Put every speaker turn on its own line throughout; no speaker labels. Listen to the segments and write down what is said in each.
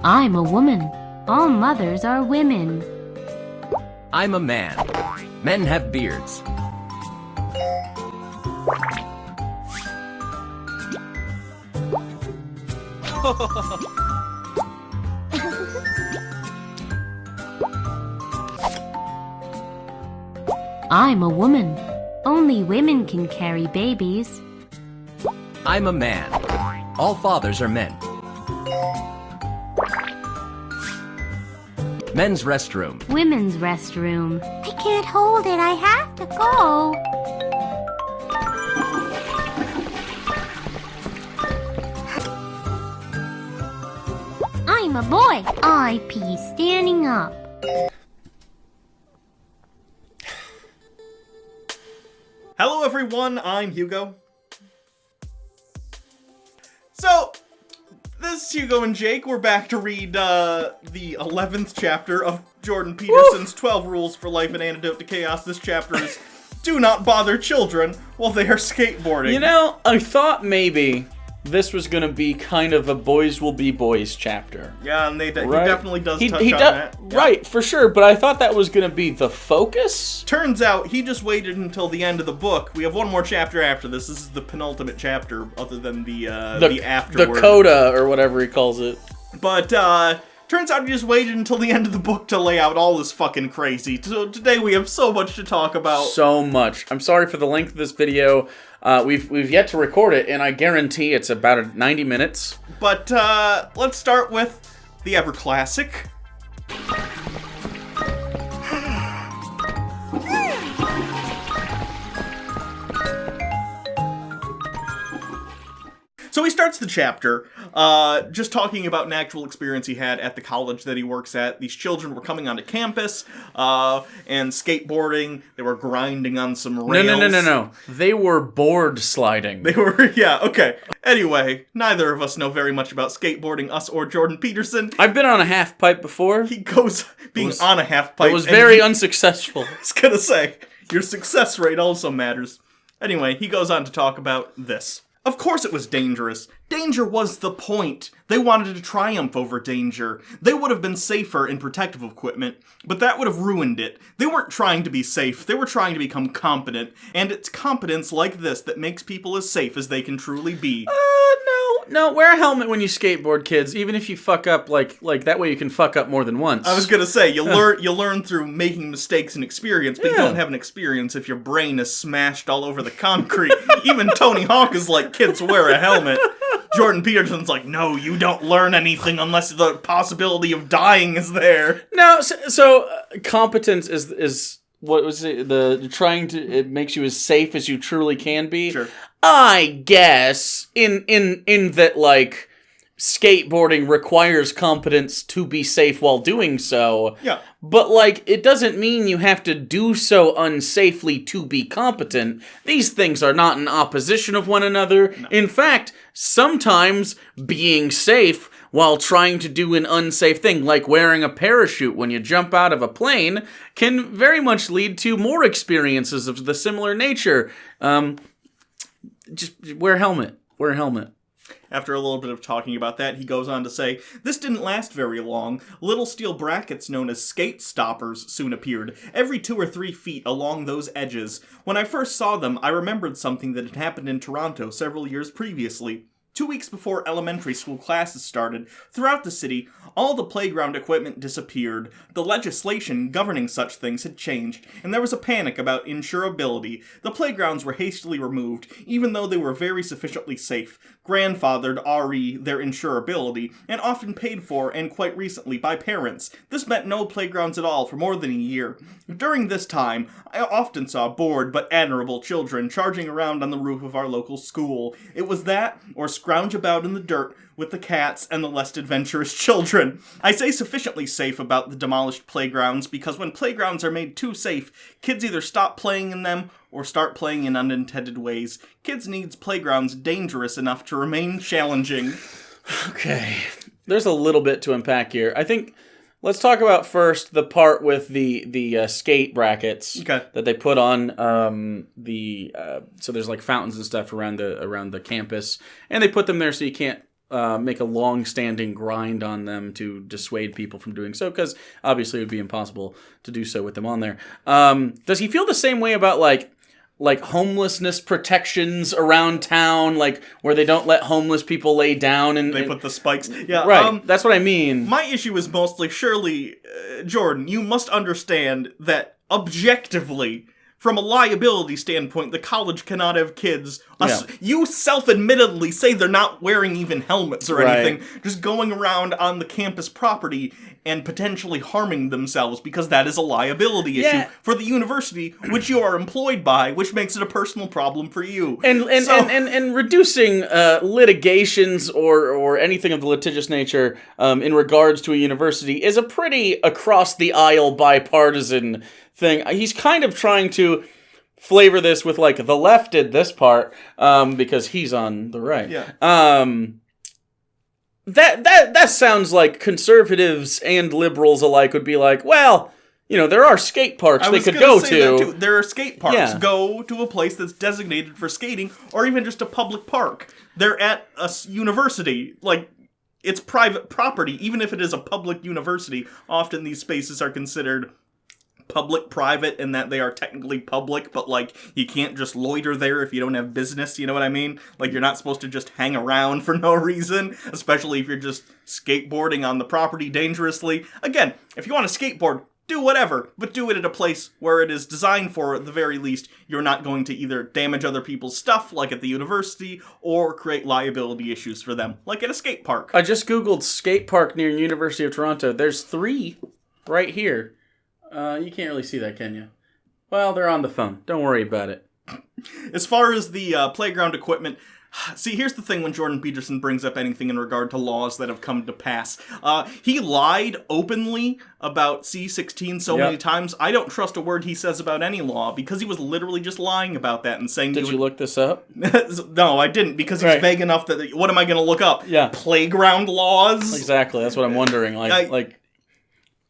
I'm a woman. All mothers are women.
I'm a man. Men have beards.
I'm a woman. Only women can carry babies.
I'm a man. All fathers are men. Men's restroom.
Women's restroom. I can't hold it. I have to go. I'm a boy. I pee standing up.
Hello everyone, I'm Hugo. So, this is Hugo and Jake. We're back to read the 11th chapter of Jordan Peterson's 12 Rules for Life and Antidote to Chaos. This chapter is Do Not Bother Children While They Are Skateboarding.
You know, I thought maybe this was going to be kind of a boys will be boys chapter.
Yeah, and he
Right?
definitely does touch
he
on
does,
that. Yeah.
Right, for sure, but I thought that was going to be the focus.
Turns out, he just waited until the end of the book. We have one more chapter after this. This is the penultimate chapter, other than the afterword.
The coda, or whatever he calls it.
But, turns out he just waited until the end of the book to lay out all this fucking crazy. So today we have so much to talk about.
So much. I'm sorry for the length of this video. We've yet to record it, and I guarantee it's about 90 minutes.
But, let's start with the ever-classic. So he starts the chapter, just talking about an actual experience he had at the college that he works at. These children were coming onto campus, and skateboarding. They were grinding on some rails.
No. They were board sliding.
They were, yeah, okay. Anyway, neither of us know very much about skateboarding, us or Jordan Peterson.
I've been on a half pipe before.
He goes on a half pipe.
It was very unsuccessful.
I was gonna say, your success rate also matters. Anyway, he goes on to talk about this. Of course it was dangerous. Danger was the point. They wanted to triumph over danger. They would have been safer in protective equipment, but that would have ruined it. They weren't trying to be safe. They were trying to become competent. And it's competence like this that makes people as safe as they can truly be.
No, wear a helmet when you skateboard, kids. Even if you fuck up, like that way you can fuck up more than once.
I was gonna say, you learn through making mistakes and experience, but you don't have an experience if your brain is smashed all over the concrete. Even Tony Hawk is like, kids, wear a helmet. Jordan Peterson's like, no, you don't learn anything unless the possibility of dying is there.
No, so competence is what was it? It makes you as safe as you truly can be.
Sure.
I guess in that, like, skateboarding requires competence to be safe while doing so.
Yeah.
But, like, it doesn't mean you have to do so unsafely to be competent. These things are not in opposition of one another. No. In fact, sometimes being safe while trying to do an unsafe thing, like wearing a parachute when you jump out of a plane, can very much lead to more experiences of the similar nature. Just wear a helmet. Wear a helmet.
After a little bit of talking about that, he goes on to say, this didn't last very long. Little steel brackets known as skate stoppers soon appeared, every 2 or 3 feet along those edges. When I first saw them, I remembered something that had happened in Toronto several years previously. 2 weeks before elementary school classes started, throughout the city, all the playground equipment disappeared. The legislation governing such things had changed, and there was a panic about insurability. The playgrounds were hastily removed, even though they were very sufficiently safe, grandfathered re their insurability, and often paid for, and quite recently, by parents. This meant no playgrounds at all for more than a year. During this time, I often saw bored but admirable children charging around on the roof of our local school. It was that, or scrounge about in the dirt with the cats and the less adventurous children. I say sufficiently safe about the demolished playgrounds because when playgrounds are made too safe, kids either stop playing in them or start playing in unintended ways. Kids needs playgrounds dangerous enough to remain challenging.
Okay. There's a little bit to unpack here. I think let's talk about first the part with the skate brackets that they put on so there's like fountains and stuff around the campus, and they put them there so you can't make a long-standing grind on them to dissuade people from doing so, because obviously it would be impossible to do so with them on there. Does he feel the same way about like homelessness protections around town, like where they don't let homeless people lay down and
they put the spikes? Yeah,
right. That's what I mean.
My issue is mostly, surely, Jordan, you must understand that objectively, from a liability standpoint, the college cannot have kids. You self-admittedly say they're not wearing even helmets or anything, just going around on the campus property and potentially harming themselves, because that is a liability issue for the university, which you are employed by, which makes it a personal problem for you.
And reducing litigations or anything of the litigious nature in regards to a university is a pretty across-the-aisle bipartisan thing. He's kind of trying to flavor this with, like, the left did this part, because he's on the right.
Yeah.
That sounds like conservatives and liberals alike would be like, well, you know, there are skate parks they could go to.
There are skate parks. Yeah. Go to a place that's designated for skating, or even just a public park. They're at a university. Like, it's private property, even if it is a public university. Often these spaces are considered public-private in that they are technically public, but, like, you can't just loiter there if you don't have business, you know what I mean? Like, you're not supposed to just hang around for no reason, especially if you're just skateboarding on the property dangerously. Again, if you want to skateboard, do whatever, but do it at a place where it is designed for, at the very least, you're not going to either damage other people's stuff, like at the university, or create liability issues for them, like at a skate park.
I just googled skate park near University of Toronto. There's 3 right here. You can't really see that, can you? Well, they're on the phone. Don't worry about it.
As far as the playground equipment, see, here's the thing when Jordan Peterson brings up anything in regard to laws that have come to pass. He lied openly about C-16 so many times. I don't trust a word he says about any law, because he was literally just lying about that and saying...
Did you look this up?
No, I didn't, because he's vague enough that... What am I going to look up?
Yeah.
Playground laws?
Exactly, that's what I'm wondering.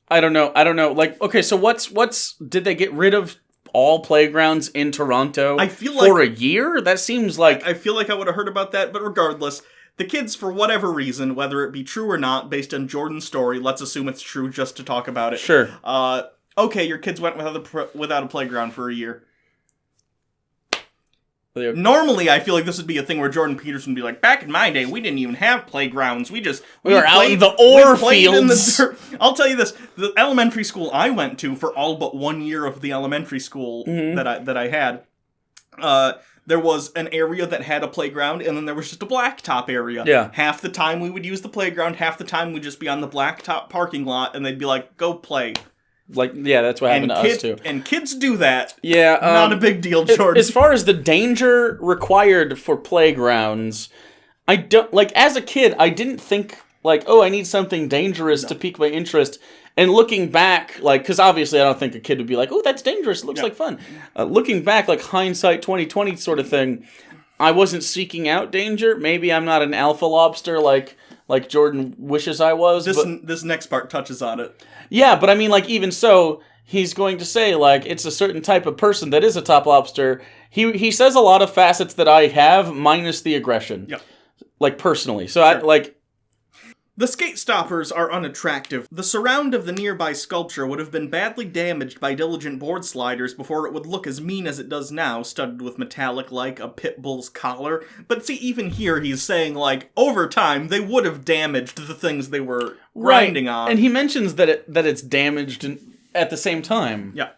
I don't know. Like, okay, so what's did they get rid of all playgrounds in Toronto for a year? That seems like...
I feel like I would have heard about that, but regardless, the kids, for whatever reason, whether it be true or not, based on Jordan's story, let's assume it's true just to talk about it.
Sure.
Okay, your kids went without a playground for a year. Normally, I feel like this would be a thing where Jordan Peterson would be like, back in my day, we didn't even have playgrounds. We
were out in the ore fields.
I'll tell you this, the elementary school I went to for all but 1 year of the elementary school that I had, there was an area that had a playground, and then there was just a blacktop area.
Yeah.
Half the time we would use the playground, half the time we'd just be on the blacktop parking lot, and they'd be like, go play.
Like, yeah, that's what happened to us, too.
And kids do that.
Yeah.
Not a big deal, Jordan.
As far as the danger required for playgrounds, I don't... Like, as a kid, I didn't think, like, oh, I need something dangerous to pique my interest. And looking back, like, because obviously I don't think a kid would be like, oh, that's dangerous, it looks like fun. Looking back, like, hindsight 2020 sort of thing, I wasn't seeking out danger. Maybe I'm not an alpha lobster like Jordan wishes I was.
This next part touches on it.
Yeah, but I mean, like, even so, he's going to say, like, it's a certain type of person that is a top lobster. He says a lot of facets that I have, minus the aggression.
Yeah.
Like, personally. So,
sure. The skate stoppers are unattractive. The surround of the nearby sculpture would have been badly damaged by diligent board sliders before it would look as mean as it does now, studded with metallic like a pit bull's collar. But see, even here he's saying, like, over time, they would have damaged the things they were grinding on.
And he mentions that it's damaged at the same time.
Yeah.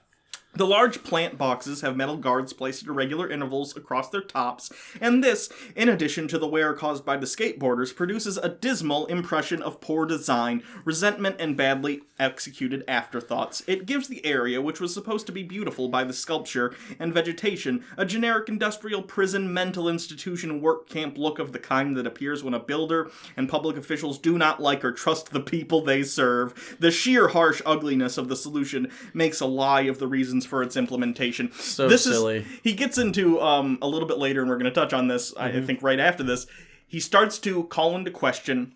The large plant boxes have metal guards placed at irregular intervals across their tops, and this, in addition to the wear caused by the skateboarders, produces a dismal impression of poor design, resentment, and badly executed afterthoughts. It gives the area, which was supposed to be beautiful by the sculpture and vegetation, a generic industrial prison, mental institution, work camp look of the kind that appears when a builder and public officials do not like or trust the people they serve. The sheer harsh ugliness of the solution makes a lie of the reasons for its implementation.
So silly.
He gets into, a little bit later, and we're going to touch on this, I think right after this, he starts to call into question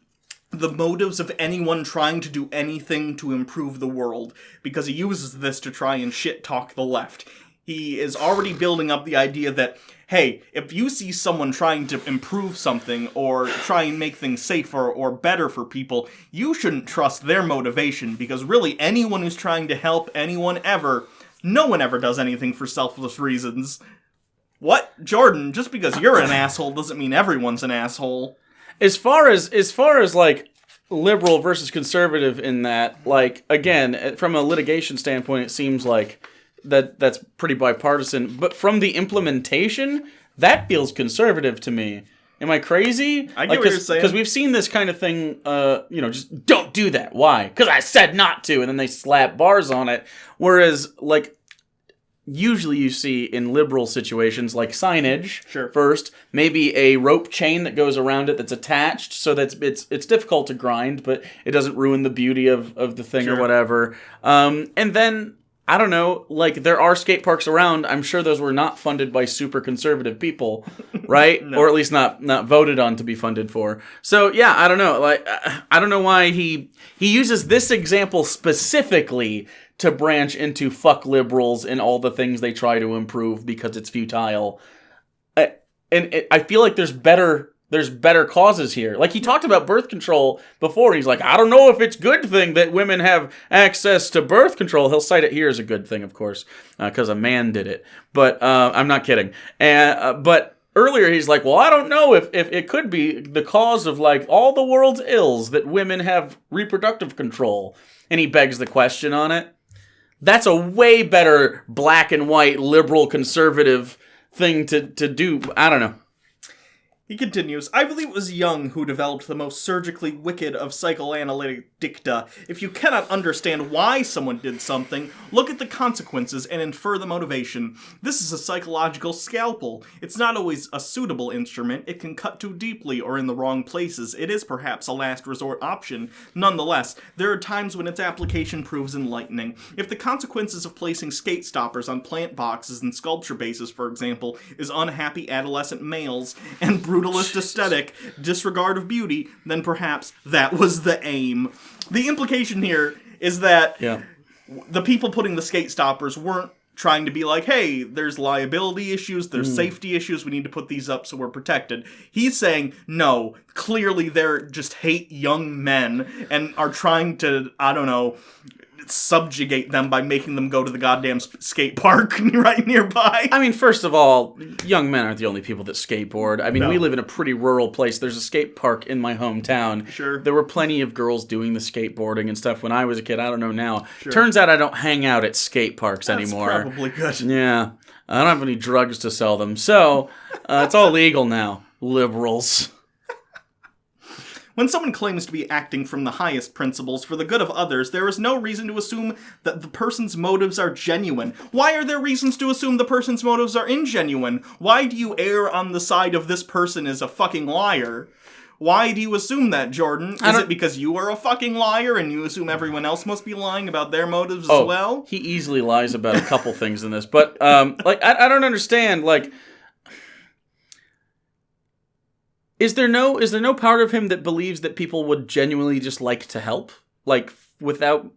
the motives of anyone trying to do anything to improve the world, because he uses this to try and shit-talk the left. He is already building up the idea that, hey, if you see someone trying to improve something or try and make things safer or better for people, you shouldn't trust their motivation, because really anyone who's trying to help anyone ever, no one ever does anything for selfless reasons. What? Jordan, just because you're an asshole doesn't mean everyone's an asshole.
As far as like liberal versus conservative in that, like, again, from a litigation standpoint, it seems like that's pretty bipartisan. But from the implementation, that feels conservative to me. Am I crazy?
I get what you're saying.
Because we've seen this kind of thing, just don't do that. Why? Because I said not to, and then they slap bars on it. Whereas, like, usually you see in liberal situations, like signage first, maybe a rope chain that goes around it that's attached, so that it's difficult to grind, but it doesn't ruin the beauty of the thing or whatever. And then, I don't know, like, there are skate parks around. I'm sure those were not funded by super conservative people, right?
No.
Or at least not voted on to be funded for. So, yeah, I don't know. Like, I don't know why he uses this example specifically to branch into fuck liberals and all the things they try to improve because it's futile. I feel like there's better causes here. Like, he talked about birth control before. He's like, I don't know if it's a good thing that women have access to birth control. He'll cite it here as a good thing, of course, because a man did it. But I'm not kidding. But earlier he's like, well, I don't know if it could be the cause of, like, all the world's ills that women have reproductive control. And he begs the question on it. That's a way better black and white liberal conservative thing to do. I don't know.
He continues, I believe it was Jung who developed the most surgically wicked of psychoanalytic dicta. If you cannot understand why someone did something, look at the consequences and infer the motivation. This is a psychological scalpel. It's not always a suitable instrument. It can cut too deeply or in the wrong places. It is perhaps a last resort option. Nonetheless, there are times when its application proves enlightening. If the consequences of placing skate stoppers on plant boxes and sculpture bases, for example, is unhappy adolescent males and brutalist aesthetic disregard of beauty, then perhaps that was the aim. The implication here is that the people putting the skate stoppers weren't trying to be like, hey, there's liability issues, there's safety issues, we need to put these up so we're protected. He's saying, no, clearly they're just hate young men and are trying to, I don't know, subjugate them by making them go to the goddamn skate park right nearby.
I mean, first of all, young men aren't the only people that skateboard. I mean, we live in a pretty rural place. There's a skate park in my hometown.
Sure.
There were plenty of girls doing the skateboarding and stuff when I was a kid. I don't know now. Sure. Turns out I don't hang out at skate parks anymore.
That's probably good.
Yeah. I don't have any drugs to sell them. So, it's all legal now. Liberals.
When someone claims to be acting from the highest principles for the good of others, there is no reason to assume that the person's motives are genuine. Why are there reasons to assume the person's motives are ingenuine? Why do you err on the side of this person is a fucking liar? Why do you assume that, Jordan? Is it because you are a fucking liar and you assume everyone else must be lying about their motives as well?
He easily lies about a couple things in this, but like I don't understand, like, Is there no part of him that believes that people would genuinely just like to help? Like, without,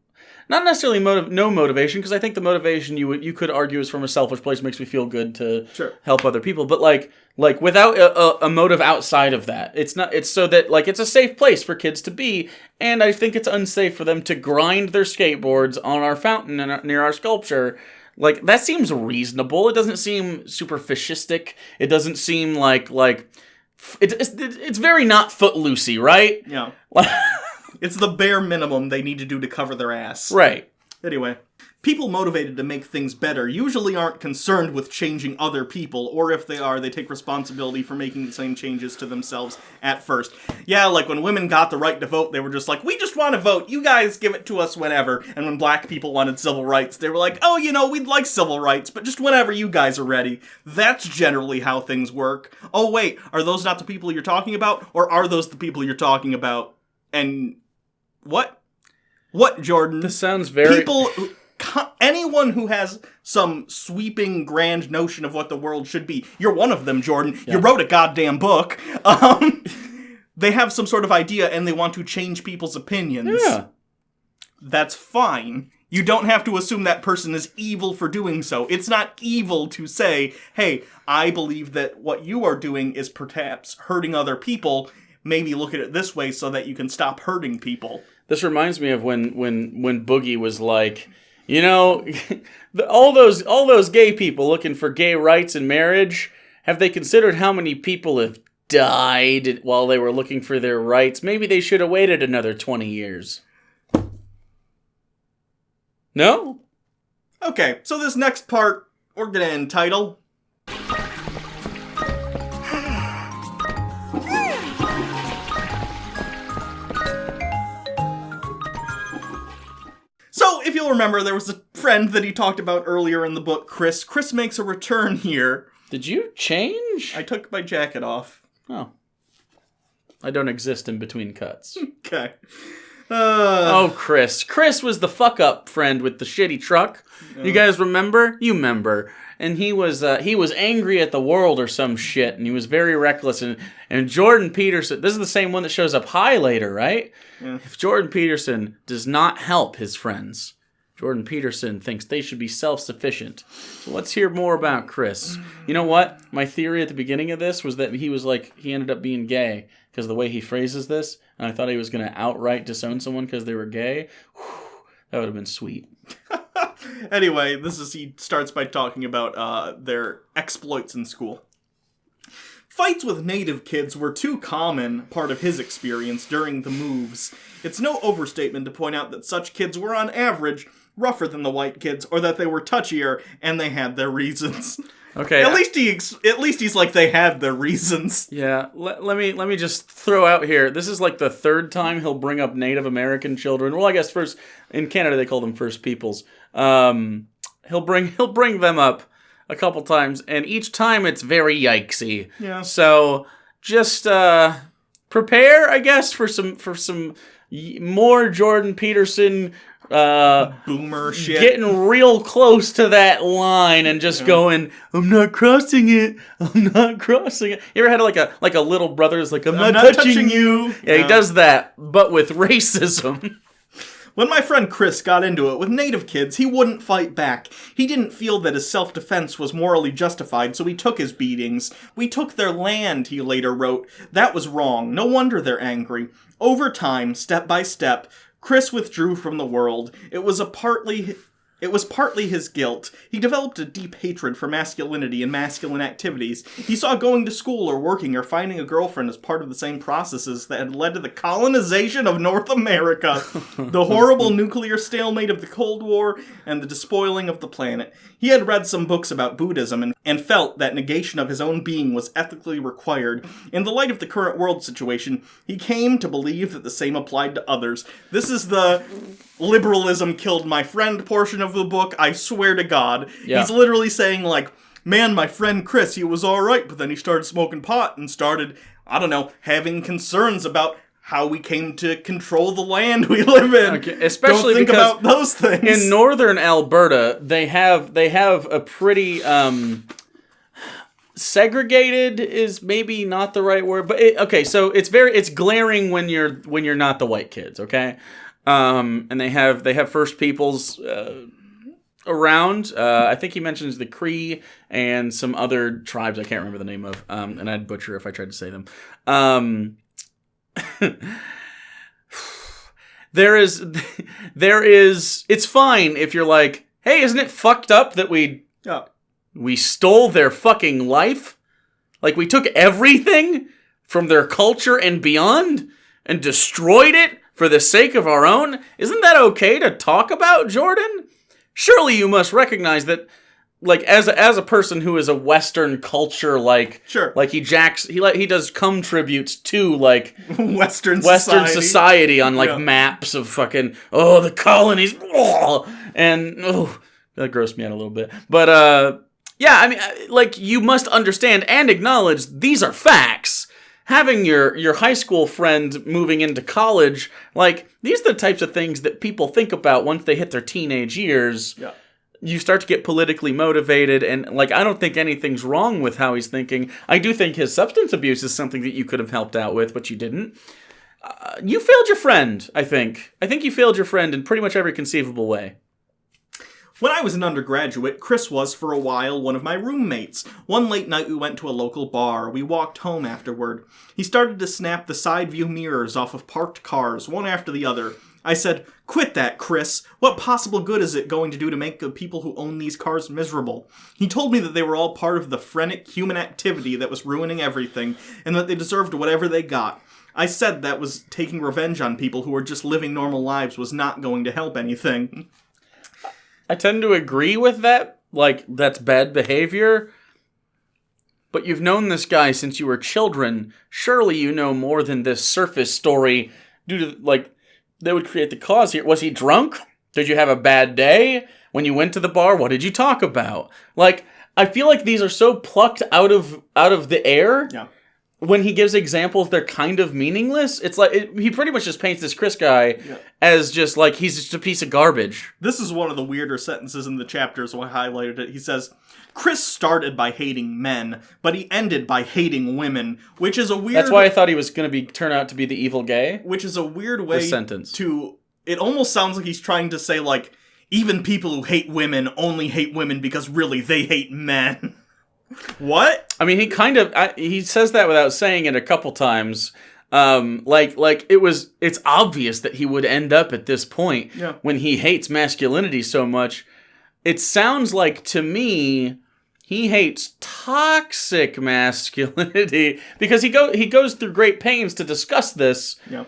not necessarily no motivation, because I think the motivation you could argue is from a selfish place, makes me feel good to help other people, but like without a motive outside of that. It's so that, like, it's a safe place for kids to be, and I think it's unsafe for them to grind their skateboards on our fountain near our sculpture. Like, that seems reasonable. It doesn't seem super fascistic. It doesn't seem like it's very not footloosey, right?
Yeah. It's the bare minimum they need to do to cover their ass.
Right.
Anyway, people motivated to make things better usually aren't concerned with changing other people, or if they are, they take responsibility for making the same changes to themselves at first. Yeah, like when women got the right to vote, they were just like, we just want to vote, you guys give it to us whenever. And when black people wanted civil rights, they were like, oh, we'd like civil rights, but just whenever you guys are ready. That's generally how things work. Oh wait, are those not the people you're talking about? Or are those the people you're talking about? And what? What, Jordan?
This sounds very...
Anyone who has some sweeping, grand notion of what the world should be, you're one of them, Jordan. Yeah. You wrote a goddamn book. They have some sort of idea and they want to change people's opinions.
Yeah.
That's fine. You don't have to assume that person is evil for doing so. It's not evil to say, hey, I believe that what you are doing is perhaps hurting other people. Maybe look at it this way so that you can stop hurting people.
This reminds me of when Boogie was like, you know, all those gay people looking for gay rights in marriage, have they considered how many people have died while they were looking for their rights? Maybe they should have waited another 20 years. No?
Okay, so this next part, we're gonna entitle... So, if you'll remember, there was a friend that he talked about earlier in the book, Chris. Chris makes a return here.
Did you change?
I took my jacket off.
Oh. I don't exist in between cuts.
Okay.
Oh, Chris. Chris was the fuck-up friend with the shitty truck. You guys remember? You remember. And he was angry at the world or some shit, and he was very reckless. And Jordan Peterson, this is the same one that shows up high later, right? Yeah. If Jordan Peterson does not help his friends, Jordan Peterson thinks they should be self-sufficient. So let's hear more about Chris. You know what? My theory at the beginning of this was that he ended up being gay because of the way he phrases this, and I thought he was going to outright disown someone because they were gay. Whew, that would have been sweet.
Anyway, he starts by talking about their exploits in school. Fights with native kids were too common part of his experience during the moves. It's no overstatement to point out that such kids were on average rougher than the white kids, or that they were touchier, and they had their reasons.
Okay.
At least he's like, they had their reasons.
Yeah. Let me just throw out here. This is like the third time he'll bring up Native American children. Well, I guess first in Canada they call them First Peoples. He'll bring them up a couple times, and each time it's very yikesy.
Yeah.
So just prepare, I guess, for some more Jordan Peterson.
Boomer shit.
Getting real close to that line and just going, I'm not crossing it. I'm not crossing it. You ever had like a little brother who's like, I'm not touching you. Yeah, he does that, but with racism.
When my friend Chris got into it with native kids, he wouldn't fight back. He didn't feel that his self-defense was morally justified, so he took his beatings. We took their land, he later wrote. That was wrong. No wonder they're angry. Over time, step by step, Chris withdrew from the world. It was partly his guilt. He developed a deep hatred for masculinity and masculine activities. He saw going to school or working or finding a girlfriend as part of the same processes that had led to the colonization of North America, the horrible nuclear stalemate of the Cold War, and the despoiling of the planet. He had read some books about Buddhism and felt that negation of his own being was ethically required. In the light of the current world situation, he came to believe that the same applied to others. This is the liberalism killed my friend portion of the book. I swear to God. Yeah. He's literally saying, like, man, my friend Chris, he was alright, but then he started smoking pot and started, I don't know, having concerns about how we came to control the land we live in. Okay,
especially
don't think
because
about those things.
In northern Alberta, they have a pretty segregated is maybe not the right word, but so it's glaring when you're not the white kids, okay? And they have First Peoples around. I think he mentions the Cree and some other tribes I can't remember the name of. And I'd butcher if I tried to say them. There is. It's fine if you're like, hey, isn't it fucked up that we stole their fucking life? Like, we took everything from their culture and beyond and destroyed it for the sake of our own? Isn't that okay to talk about, Jordan? Surely you must recognize that, like, as a person who is a Western culture, like,
sure,
like he does cum tributes to, like,
Western
society on, like, maps of fucking, the colonies, and that grossed me out a little bit. But yeah, I mean, like, you must understand and acknowledge these are facts. Having your high school friend moving into college, like, these are the types of things that people think about once they hit their teenage years.
Yeah.
You start to get politically motivated, and, like, I don't think anything's wrong with how he's thinking. I do think his substance abuse is something that you could have helped out with, but you didn't. You failed your friend, I think. I think you failed your friend in pretty much every conceivable way.
When I was an undergraduate, Chris was, for a while, one of my roommates. One late night we went to a local bar. We walked home afterward. He started to snap the side view mirrors off of parked cars, one after the other. I said, "Quit that, Chris. What possible good is it going to do to make the people who own these cars miserable?" He told me that they were all part of the frenetic human activity that was ruining everything, and that they deserved whatever they got. I said that was taking revenge on people who were just living normal lives was not going to help anything.
I tend to agree with that. Like, that's bad behavior. But you've known this guy since you were children. Surely you know more than this surface story due to, like, that would create the cause here. Was he drunk? Did you have a bad day? When you went to the bar, what did you talk about? Like, I feel like these are so plucked out of the air.
Yeah.
When he gives examples, they're kind of meaningless. It's like, he pretty much just paints this Chris guy as just like, he's just a piece of garbage.
This is one of the weirder sentences in the chapter, so I highlighted it. He says, Chris started by hating men, but he ended by hating women, which is a weird...
That's why I thought he was going to turn out to be the evil gay.
Which is a weird way
sentence.
to... It almost sounds like he's trying to say, like, even people who hate women only hate women because really they hate men. What?
I mean, he says that without saying it a couple times. It's obvious that he would end up at this point when he hates masculinity so much. It sounds like, to me, he hates toxic masculinity because he goes through great pains to discuss this.
Yeah.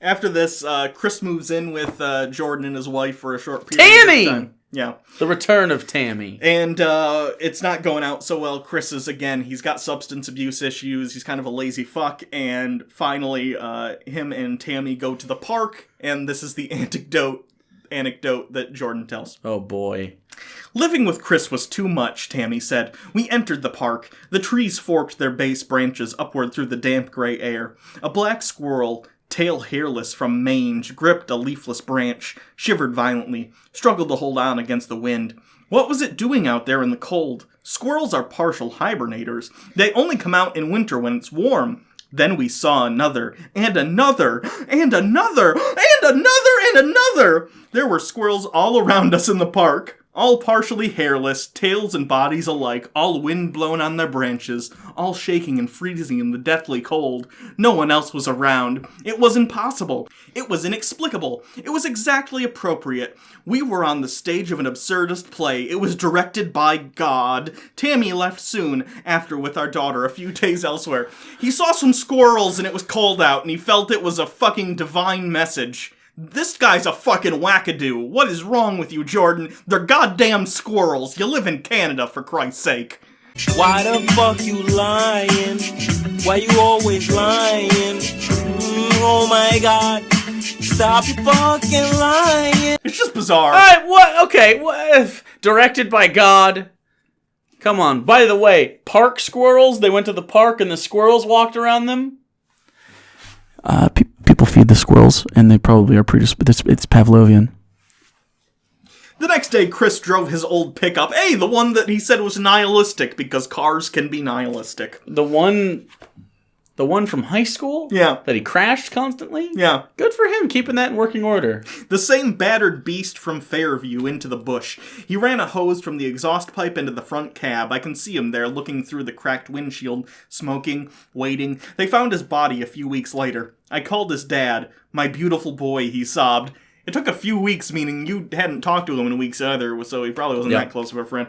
After this, Chris moves in with Jordan and his wife for a short period of time. Yeah.
The return of Tammy.
And it's not going out so well. Chris is, again, he's got substance abuse issues. He's kind of a lazy fuck. And finally, him and Tammy go to the park. And this is the anecdote that Jordan tells.
Oh, boy.
Living with Chris was too much, Tammy said. We entered the park. The trees forked their base branches upward through the damp gray air. A black squirrel, tail hairless from mange, gripped a leafless branch, shivered violently, struggled to hold on against the wind. What was it doing out there in the cold? Squirrels are partial hibernators. They only come out in winter when it's warm. Then we saw another, and another, and another, and another, and another. There were squirrels all around us in the park. All partially hairless, tails and bodies alike, all wind-blown on their branches, all shaking and freezing in the deathly cold. No one else was around. It was impossible. It was inexplicable. It was exactly appropriate. We were on the stage of an absurdist play. It was directed by God. Tammy left soon, after with our daughter, a few days elsewhere. He saw some squirrels and it was cold out, and he felt it was a fucking divine message. This guy's a fucking wackadoo. What is wrong with you, Jordan? They're goddamn squirrels. You live in Canada, for Christ's sake.
Why the fuck you lying? Why you always lying? Oh my god. Stop your fucking lying.
It's just bizarre.
What? Okay, what? Directed by God. Come on. By the way, park squirrels, they went to the park and the squirrels walked around them?
People feed the squirrels, and they probably are predisposed. It's Pavlovian.
The next day, Chris drove his old pickup. Hey, the one that he said was nihilistic, because cars can be nihilistic.
The one from high school?
Yeah.
That he crashed constantly?
Yeah.
Good for him, keeping that in working order.
The same battered beast from Fairview into the bush. He ran a hose from the exhaust pipe into the front cab. I can see him there, looking through the cracked windshield, smoking, waiting. They found his body a few weeks later. I called his dad. My beautiful boy, he sobbed. It took a few weeks, meaning you hadn't talked to him in weeks either, so he probably wasn't that close of a friend.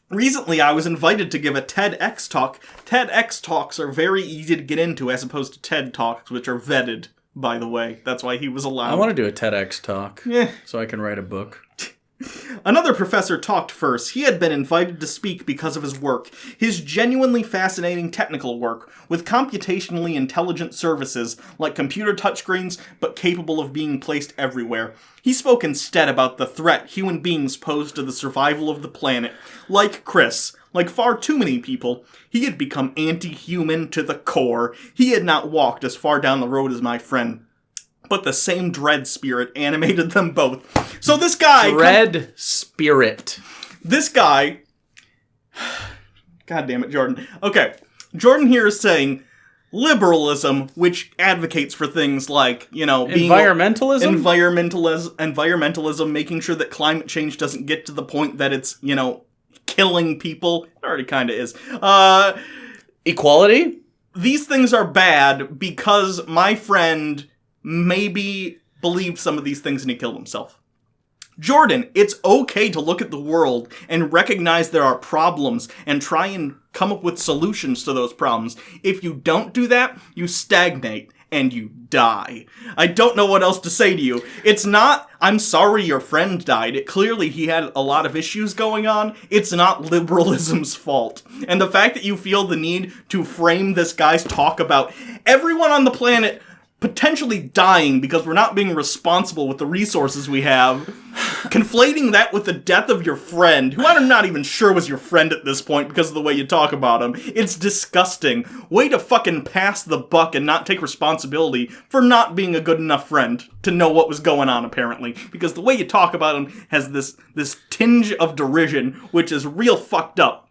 Recently, I was invited to give a TEDx talk. TEDx talks are very easy to get into as opposed to TED Talks, which are vetted, by the way. That's why he was allowed.
I want to do a TEDx talk so I can write a book.
Another professor talked first. He had been invited to speak because of his work, his genuinely fascinating technical work, with computationally intelligent services like computer touchscreens, but capable of being placed everywhere. He spoke instead about the threat human beings pose to the survival of the planet. Like Chris, like far too many people, he had become anti-human to the core. He had not walked as far down the road as my friend. But the same dread spirit animated them both. So this guy...
Dread spirit.
This guy... God damn it, Jordan. Okay, Jordan here is saying, liberalism, which advocates for things like, being environmentalism, making sure that climate change doesn't get to the point that it's, killing people. It already kind of is.
Equality?
These things are bad because my friend maybe believed some of these things and he killed himself. Jordan, it's okay to look at the world and recognize there are problems and try and come up with solutions to those problems. If you don't do that, you stagnate and you die. I don't know what else to say to you. It's not, I'm sorry your friend died. Clearly he had a lot of issues going on. It's not liberalism's fault. And the fact that you feel the need to frame this guy's talk about everyone on the planet potentially dying because we're not being responsible with the resources we have, conflating that with the death of your friend, who I'm not even sure was your friend at this point because of the way you talk about him. It's disgusting. Way to fucking pass the buck and not take responsibility for not being a good enough friend to know what was going on, apparently. Because the way you talk about him has this tinge of derision, which is real fucked up.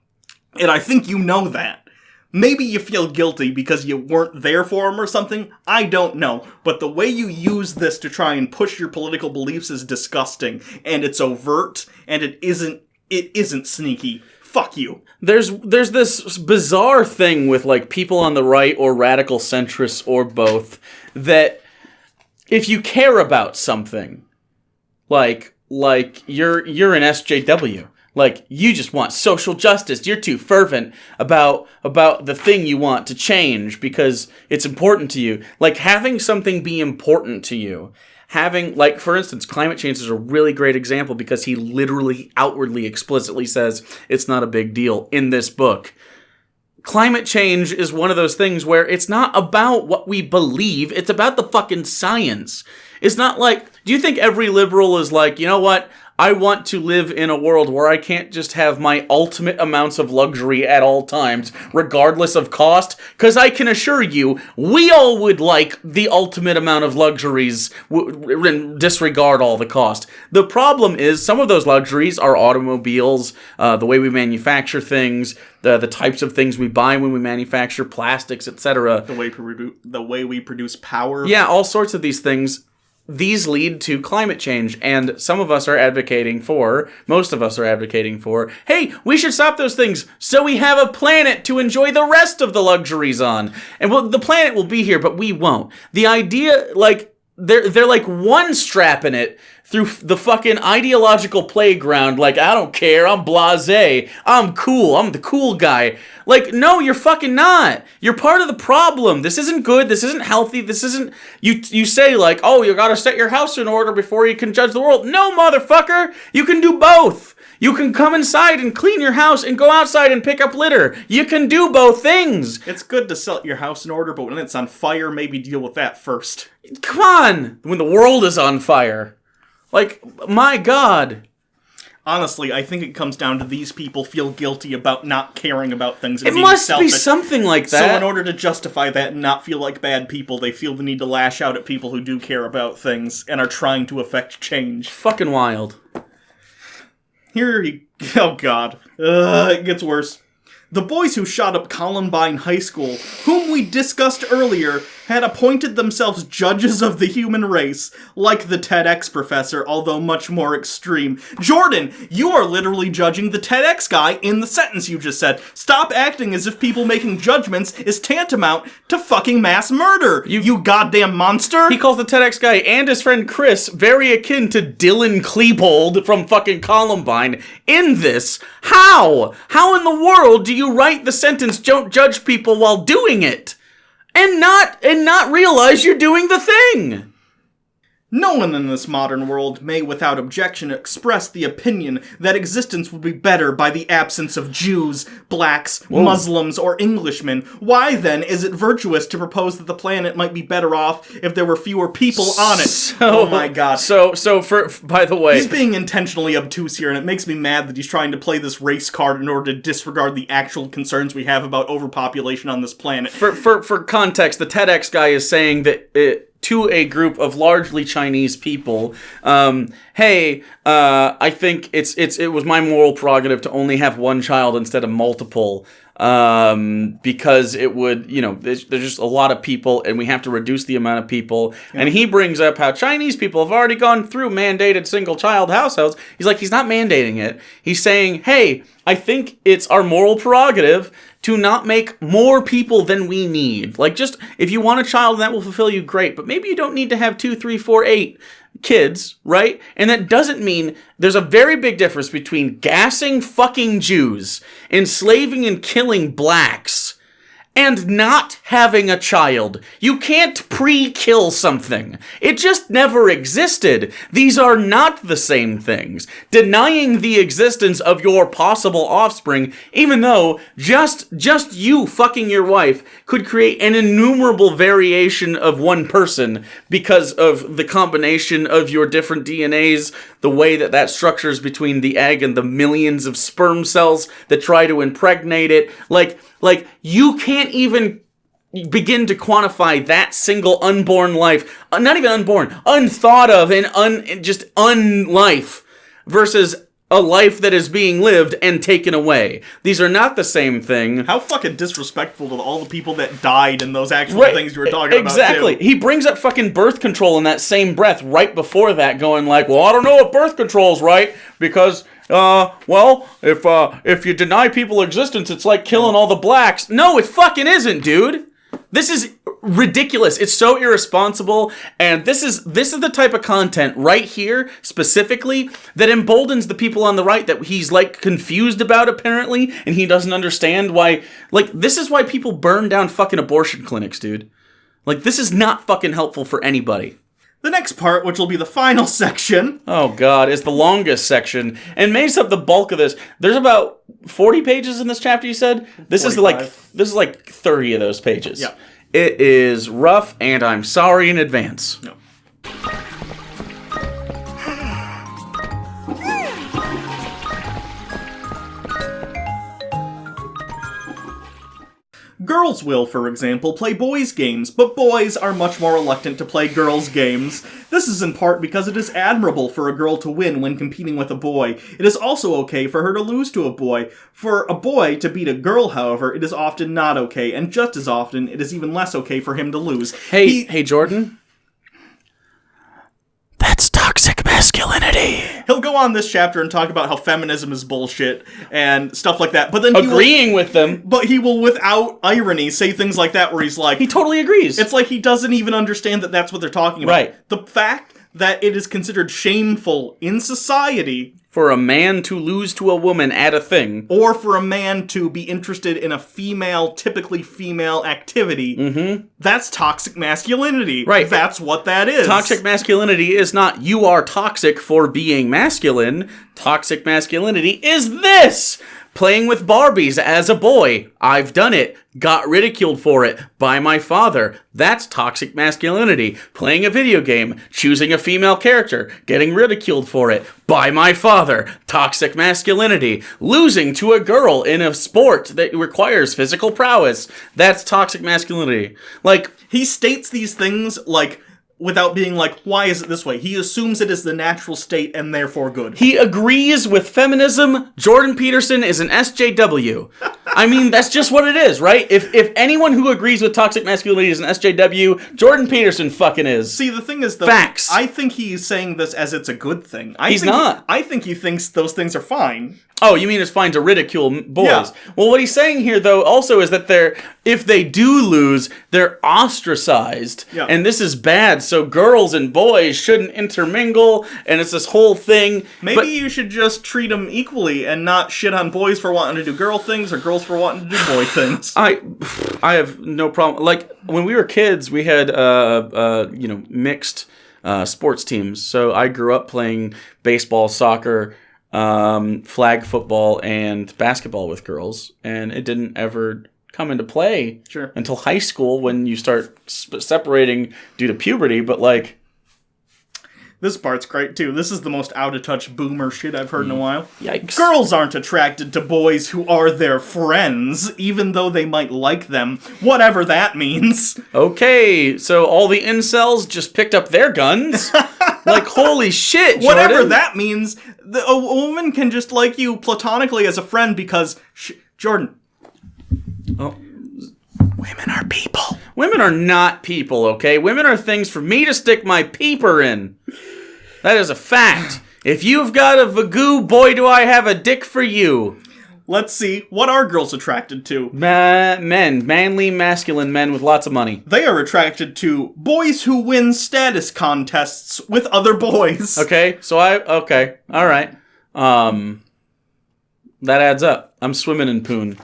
And I think you know that. Maybe you feel guilty because you weren't there for him or something. I don't know. But the way you use this to try and push your political beliefs is disgusting. And it's overt. And it isn't sneaky. Fuck you.
There's this bizarre thing with, like, people on the right or radical centrists or both, that if you care about something, like you're an SJW, like, you just want social justice. You're too fervent about the thing you want to change because it's important to you. Like, having something be important to you. Having, like, for instance, climate change is a really great example because he literally, outwardly, explicitly says it's not a big deal in this book. Climate change is one of those things where it's not about what we believe. It's about the fucking science. It's not like, do you think every liberal is like, you know what? I want to live in a world where I can't just have my ultimate amounts of luxury at all times, regardless of cost, because I can assure you, we all would like the ultimate amount of luxuries and disregard all the cost. The problem is, some of those luxuries are automobiles, the way we manufacture things, the types of things we buy when we manufacture, plastics, etc.
The way we produce power.
Yeah, all sorts of these things. These lead to climate change, and most of us are advocating for, hey, we should stop those things so we have a planet to enjoy the rest of the luxuries on. And the planet will be here, but we won't. The idea, like, they're like one strapping it through the fucking ideological playground, like, I don't care, I'm blasé, I'm cool, I'm the cool guy. Like, no, you're fucking not. You're part of the problem. This isn't good, this isn't healthy, this isn't... You say, like, oh, you gotta set your house in order before you can judge the world. No, motherfucker! You can do both! You can come inside and clean your house and go outside and pick up litter. You can do both things.
It's good to set your house in order, but when it's on fire, maybe deal with that first.
Come on! When the world is on fire. Like, my God.
Honestly, I think it comes down to these people feel guilty about not caring about things and
it
being
must
selfish.
Be something like that.
So in order to justify that and not feel like bad people, they feel the need to lash out at people who do care about things and are trying to affect change.
Fucking wild.
Oh God. It gets worse. The boys who shot up Columbine High School, whom we discussed earlier, had appointed themselves judges of the human race, like the TEDx professor, although much more extreme. Jordan, you are literally judging the TEDx guy in the sentence you just said. Stop acting as if people making judgments is tantamount to fucking mass murder, you goddamn monster!
He calls the TEDx guy and his friend Chris very akin to Dylan Klebold from fucking Columbine in this. How? How in the world do you write the sentence, don't judge people while doing it? And not realize you're doing the thing.
No one in this modern world may without objection express the opinion that existence would be better by the absence of Jews, blacks, Muslims, or Englishmen. Why, then, is it virtuous to propose that the planet might be better off if there were fewer people on it? Oh my God.
So by the way...
He's being intentionally obtuse here, and it makes me mad that he's trying to play this race card in order to disregard the actual concerns we have about overpopulation on this planet.
For context, the TEDx guy is saying that... to a group of largely Chinese people, hey, I think it was my moral prerogative to only have one child instead of multiple. because it would, there's just a lot of people and we have to reduce the amount of people. Yeah. And he brings up how Chinese people have already gone through mandated single-child households. He's like, he's not mandating it. He's saying, hey, I think it's our moral prerogative to not make more people than we need. Like, just, if you want a child and that will fulfill you, great. But maybe you don't need to have 2, 3, 4, 8 kids, right? And that doesn't mean there's a very big difference between gassing fucking Jews, enslaving and killing blacks, and not having a child. You can't pre-kill something. It just never existed. These are not the same things. Denying the existence of your possible offspring, even though just you fucking your wife could create an innumerable variation of one person because of the combination of your different DNAs, the way that structures between the egg and the millions of sperm cells that try to impregnate it. Like, you can't even begin to quantify that single unborn life, not even unborn, unthought of and just unlife versus a life that is being lived and taken away. These are not the same thing.
How fucking disrespectful to all the people that died in those actual things you were talking about,
exactly. He brings up fucking birth control in that same breath right before that, going like, well, I don't know if birth control's right, because... if you deny people existence, it's like killing all the blacks. No, it fucking isn't, dude. This is ridiculous. It's so irresponsible, and this is the type of content right here, specifically, that emboldens the people on the right that he's, like, confused about, apparently, and he doesn't understand why. Like, this is why people burn down fucking abortion clinics, dude. Like, this is not fucking helpful for anybody.
The next part, which will be the final section.
Oh, God, is the longest section and makes up the bulk of this. There's about 40 pages in this chapter, you said? This
45.
is like 30 of those pages.
Yeah.
It is rough, and I'm sorry in advance.
No. Girls will, for example, play boys' games, but boys are much more reluctant to play girls' games. This is in part because it is admirable for a girl to win when competing with a boy. It is also okay for her to lose to a boy. For a boy to beat a girl, however, it is often not okay, and just as often, it is even less okay for him to lose.
Hey, Jordan? That's toxic masculinity.
He'll go on this chapter and talk about how feminism is bullshit and stuff like that, but then
agreeing with them.
But he will, without irony, say things like that where he's like...
He totally agrees.
It's like he doesn't even understand that that's what they're talking about.
Right.
The fact that it is considered shameful in society...
For a man to lose to a woman at a thing.
Or for a man to be interested in a typically female activity. That's toxic masculinity.
Right.
That's what that is.
Toxic masculinity is not, you are toxic for being masculine. Toxic masculinity is this! Playing with Barbies as a boy. I've done it. Got ridiculed for it by my father. That's toxic masculinity. Playing a video game. Choosing a female character. Getting ridiculed for it by my father. Toxic masculinity. Losing to a girl in a sport that requires physical prowess. That's toxic masculinity. Like,
he states these things like... without being like, why is it this way? He assumes it is the natural state and therefore good.
He agrees with feminism. Jordan Peterson is an SJW. I mean, that's just what it is, right? If anyone who agrees with toxic masculinity is an SJW, Jordan Peterson fucking is.
See, the thing is, though,
facts.
I think he's saying this as it's a good thing.
He's not.
I think he thinks those things are fine.
Oh, you mean it's fine to ridicule boys?
Yeah.
Well, what he's saying here, though, also is that if they do lose, they're ostracized.
Yeah.
And this is bad, so girls and boys shouldn't intermingle, and it's this whole thing.
Maybe you should just treat them equally and not shit on boys for wanting to do girl things or girls for wanting to do boy things.
I have no problem. Like, when we were kids, we had, mixed sports teams. So I grew up playing baseball, soccer, flag football, and basketball with girls, and it didn't ever come into play until high school when you start separating due to puberty. But like,
this part's great too. This is the most out of touch boomer shit I've heard in a while.
Yikes.
Girls aren't attracted to boys who are their friends, even though they might like them, whatever that means.
Okay, so all the incels just picked up their guns. Like, holy shit, Jordan.
Whatever that means, a woman can just like you platonically as a friend because... Jordan,
Oh. Women are people. Women are not people, okay? Women are things for me to stick my peeper in. That is a fact. If you've got a vagoo, boy, do I have a dick for you.
Let's see. What are girls attracted to?
Men. Manly, masculine men with lots of money.
They are attracted to boys who win status contests with other boys.
Okay, okay. All right. That adds up. I'm swimming in poon.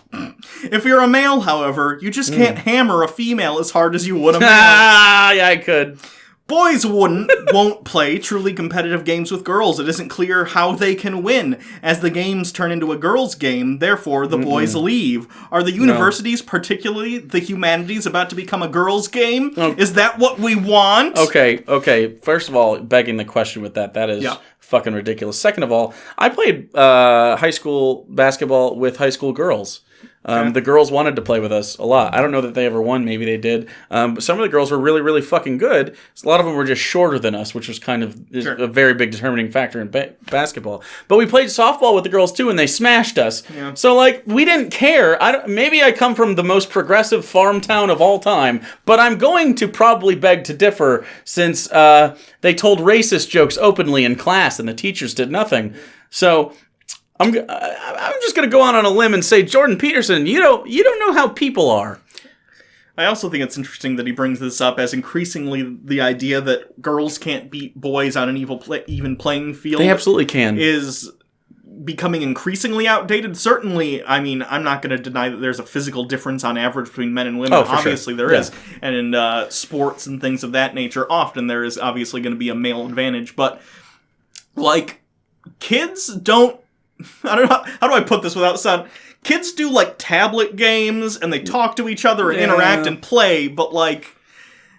If you're a male, however, you just can't hammer a female as hard as you would a male.
Yeah, I could.
Boys won't play truly competitive games with girls. It isn't clear how they can win. As the games turn into a girls' game, therefore the boys leave. Are the universities, particularly the humanities, about to become a girls' game? Oh. Is that what we want?
Okay. First of all, begging the question with that is fucking ridiculous. Second of all, I played high school basketball with high school girls. The girls wanted to play with us a lot. I don't know that they ever won. Maybe they did. But some of the girls were really, really fucking good. So a lot of them were just shorter than us, which was kind of a very big determining factor in basketball. But we played softball with the girls too, and they smashed us. Yeah. So we didn't care. Maybe I come from the most progressive farm town of all time, but I'm going to probably beg to differ since they told racist jokes openly in class, and the teachers did nothing. So I'm just going to go on a limb and say, Jordan Peterson, you don't know how people are.
I also think it's interesting that he brings this up as increasingly the idea that girls can't beat boys on an even playing field.
They absolutely can.
Is becoming increasingly outdated. Certainly, I mean, I'm not going to deny that there's a physical difference on average between men and women. Obviously, there is. And in sports and things of that nature, often there is obviously going to be a male advantage. But, kids don't... I don't know, how do I put this without sound? Kids do, tablet games, and they talk to each other and interact and play, but,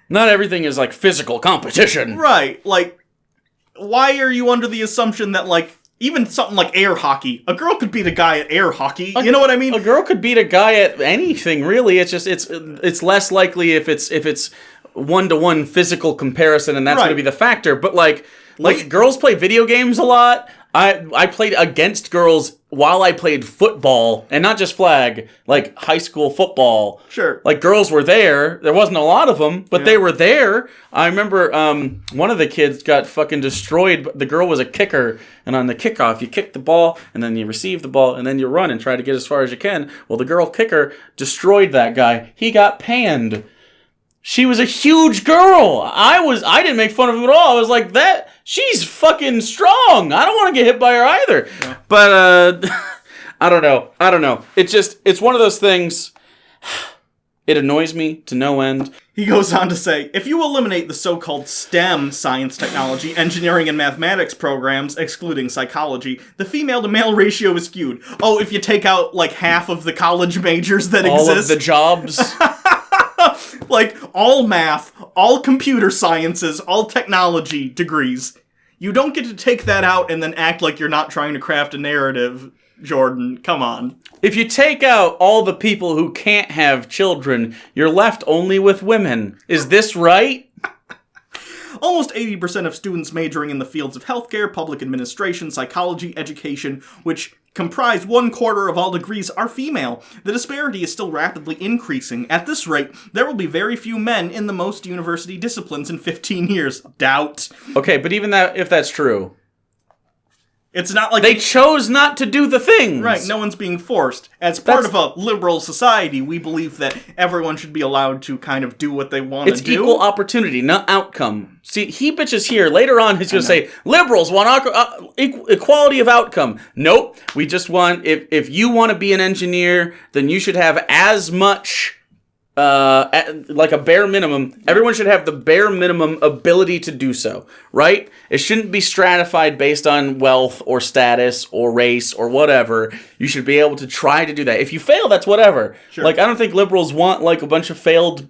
not everything is, physical competition.
Right. Why are you under the assumption that, even something like air hockey, a girl could beat a guy at air hockey, you know what I mean?
A girl could beat a guy at anything, really. It's just, it's less likely if it's one-to-one physical comparison, and that's going to be the factor, but, girls play video games a lot. I played against girls while I played football, and not just flag, high school football.
Sure.
Girls were there. There wasn't a lot of them, but they were there. I remember one of the kids got fucking destroyed. The girl was a kicker, and on the kickoff, you kick the ball, and then you receive the ball, and then you run and try to get as far as you can. Well, the girl kicker destroyed that guy. He got panned. She was a huge girl. I didn't make fun of him at all. I was like, she's fucking strong. I don't want to get hit by her either. Yeah. But, I don't know. It's one of those things. It annoys me to no end.
He goes on to say, if you eliminate the so-called STEM, science, technology, engineering, and mathematics programs, excluding psychology, the female-to-male ratio is skewed. Oh, if you take out, half of the college majors that exist.
All of the jobs.
All math, all computer sciences, all technology degrees. You don't get to take that out and then act like you're not trying to craft a narrative, Jordan. Come on.
If you take out all the people who can't have children, you're left only with women. Is this right?
Almost 80% of students majoring in the fields of healthcare, public administration, psychology, education, which comprise 1/4 of all degrees, are female. The disparity is still rapidly increasing. At this rate, there will be very few men in the most university disciplines in 15 years. Doubt.
Okay, but even if that's true...
It's not like...
They chose not to do the things!
Right, no one's being forced. As part of a liberal society, we believe that everyone should be allowed to kind of do what they want to do.
It's equal opportunity, not outcome. See, he bitches here. Later on, he's going to say, liberals want equality of outcome. Nope. We just want... If you want to be an engineer, then you should have as much... a bare minimum. Everyone should have the bare minimum ability to do so, right? It shouldn't be stratified based on wealth or status or race or whatever. You should be able to try to do that. If you fail, that's whatever. Sure. I don't think liberals want a bunch of failed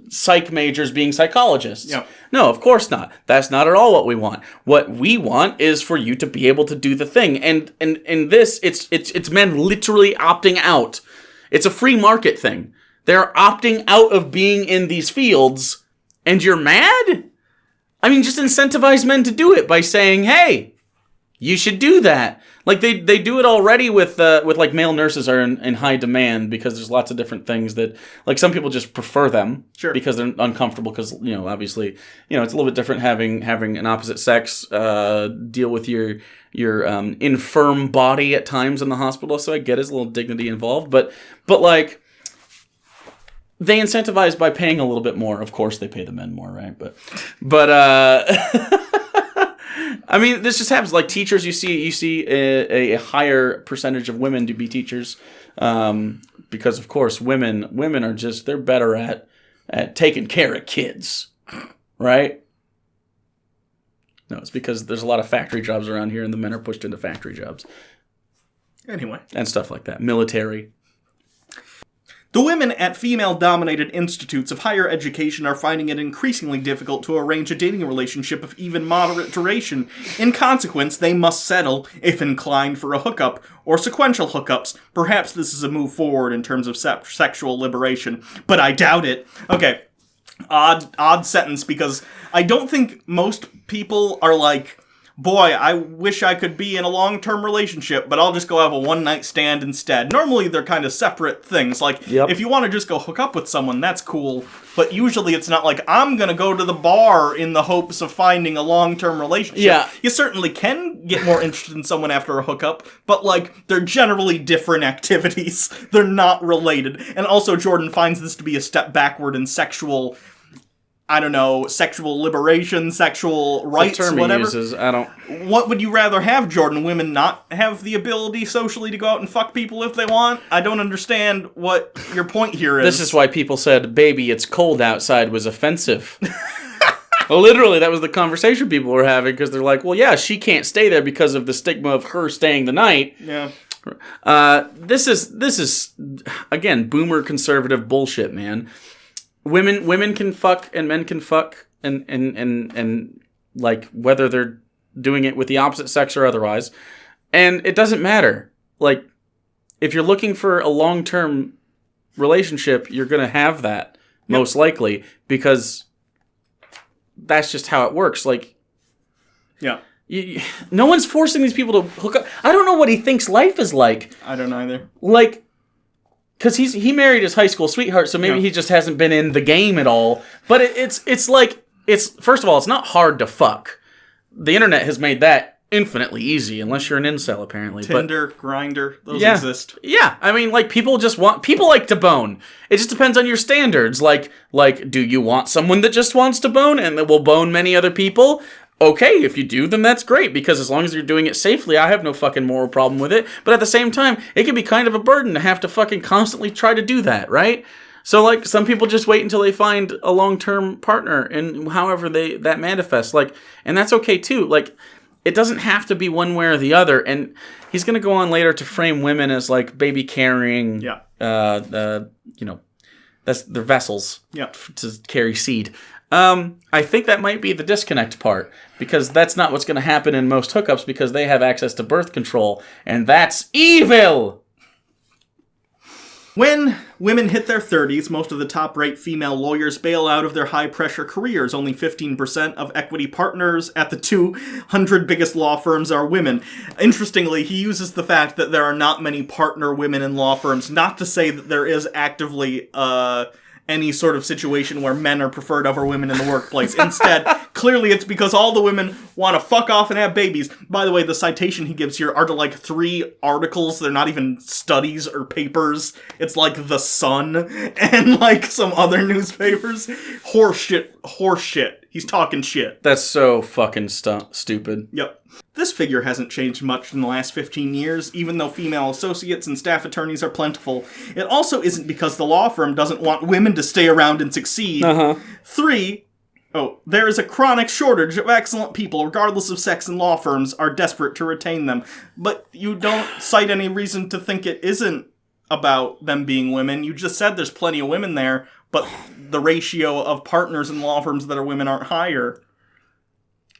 psych majors being psychologists. Yep. No, of course not. That's not at all what we want. What we want is for you to be able to do the thing. And in this, it's men literally opting out. It's a free market thing. They're opting out of being in these fields, and you're mad? I mean, just incentivize men to do it by saying, hey, You should do that. Like they do it already with like male nurses are in high demand because there's lots of different things that like some people just prefer them because they're uncomfortable because obviously it's a little bit different having an opposite sex deal with your infirm body at times in the hospital. So I get there's a little dignity involved, but like they incentivize by paying a little bit more. Of course, they pay the men more, right? But I mean, this just happens. Like teachers, you see a higher percentage of women to be teachers, because of course women are they're better at taking care of kids, right? No, it's because there's a lot of factory jobs around here, and the men are pushed into factory jobs.
Anyway,
and stuff like that, military.
The women at female-dominated institutes of higher education are finding it increasingly difficult to arrange a dating relationship of even moderate duration. In consequence, they must settle, if inclined, for a hookup, or sequential hookups. Perhaps this is a move forward in terms of sexual liberation, but I doubt it. Okay, odd sentence, because I don't think most people are like, boy, I wish I could be in a long-term relationship, but I'll just go have a one-night stand instead. Normally, they're kind of separate things. Like, if you want to just go hook up with someone, that's cool. But usually it's not like, I'm going to go to the bar in the hopes of finding a long-term relationship. Yeah. You certainly can get more interested in someone after a hookup, but, like, they're generally different activities. They're not related. And also, Jordan finds this to be a step backward in sexual liberation, sexual rights, whatever. What would you rather have, Jordan? Women not have the ability socially to go out and fuck people if they want? I don't understand what your point here is.
This is why people said, baby, it's cold outside was offensive. Well, literally, that was the conversation people were having, because they're like, well, yeah, she can't stay there because of the stigma of her staying the night.
Yeah.
This is, again, boomer conservative bullshit, man. Women can fuck and men can fuck and like whether they're doing it with the opposite sex or otherwise. And it doesn't matter. Like if you're looking for a long-term relationship, you're going to have that most likely because that's just how it works. Like no one's forcing these people to hook up. I don't know what he thinks life is like.
I don't either.
Like because he married his high school sweetheart, so maybe he just hasn't been in the game at all. But it's like, first of all, it's not hard to fuck. The internet has made that infinitely easy, unless you're an incel, apparently.
Tinder, Grindr, those exist.
Yeah, I mean, like, people like to bone. It just depends on your standards. Like, do you want someone that just wants to bone and that will bone many other people? Okay, if you do, then that's great, because as long as you're doing it safely, I have no fucking moral problem with it. But at the same time, it can be kind of a burden to have to fucking constantly try to do that, right? So, like, some people just wait until they find a long-term partner, and however that manifests, like, and that's okay too. Like, it doesn't have to be one way or the other. And he's gonna go on later to frame women as like baby carrying, that's their vessels, to carry seed. I think that might be the disconnect part, because that's not what's going to happen in most hookups, because they have access to birth control, and that's evil!
When women hit their 30s, most of the top-rate female lawyers bail out of their high-pressure careers. Only 15% of equity partners at the 200 biggest law firms are women. Interestingly, he uses the fact that there are not many partner women in law firms, not to say that there is actively, any sort of situation where men are preferred over women in the workplace. Instead, clearly it's because all the women want to fuck off and have babies. By the way, the citation he gives here are to like 3 articles. They're not even studies or papers. It's like The Sun and like some other newspapers. Horseshit. He's talking shit.
That's so fucking stupid.
Yep. This figure hasn't changed much in the last 15 years, even though female associates and staff attorneys are plentiful. It also isn't because the law firm doesn't want women to stay around and succeed. 3, there is a chronic shortage of excellent people, regardless of sex, and law firms are desperate to retain them. But you don't cite any reason to think it isn't about them being women. You just said there's plenty of women there, but the ratio of partners in law firms that are women aren't higher.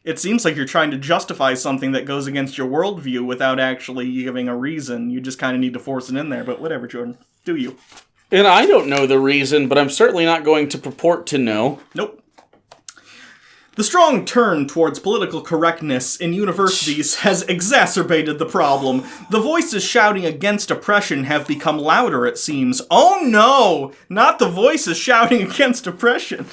It seems like you're trying to justify something that goes against your worldview without actually giving a reason. You just kind of need to force it in there, but whatever, Jordan. Do you?
And I don't know the reason, but I'm certainly not going to purport to know.
Nope. The strong turn towards political correctness in universities has exacerbated the problem. The voices shouting against oppression have become louder, it seems. Oh no! Not the voices shouting against oppression.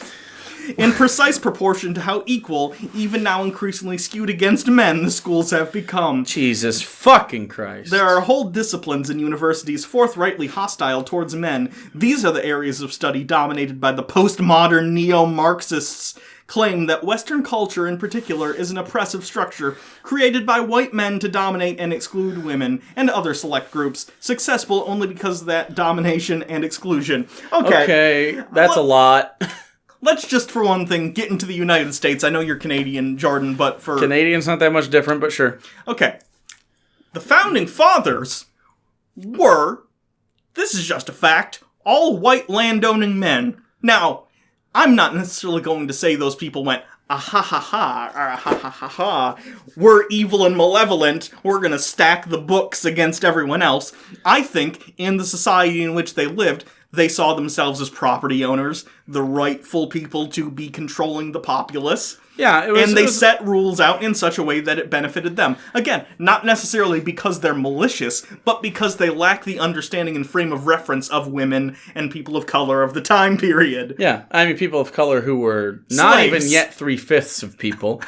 In precise proportion to how equal, even now increasingly skewed against men, the schools have become.
Jesus fucking Christ.
There are whole disciplines in universities forthrightly hostile towards men. These are the areas of study dominated by the postmodern neo-Marxists' claim that Western culture in particular is an oppressive structure created by white men to dominate and exclude women and other select groups, successful only because of that domination and exclusion.
Okay, that's a lot.
Let's just, for one thing, get into the United States. I know you're Canadian, Jordan, but for...
Canadian's not that much different, but sure.
Okay. The Founding Fathers were, this is just a fact, all white landowning men. Now, I'm not necessarily going to say those people went, ah ha ha ha, ah ha ha ha ha, we're evil and malevolent, we're gonna stack the books against everyone else. I think, in the society in which they lived, they saw themselves as property owners, the rightful people to be controlling the populace.
Yeah,
and they set rules out in such a way that it benefited them. Again, not necessarily because they're malicious, but because they lack the understanding and frame of reference of women and people of color of the time period.
Yeah, I mean, people of color who were not
Slaves.
even yet 3/5 of people.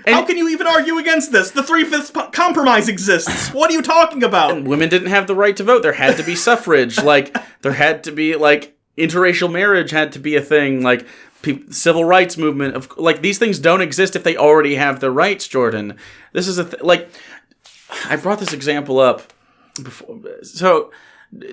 How can you even argue against this? The 3/5 compromise exists. What are you talking about?
Women didn't have the right to vote. There had to be suffrage. There had to be, interracial marriage had to be a thing. Civil rights movement. These things don't exist if they already have the rights, Jordan. This is I brought this example up before. So,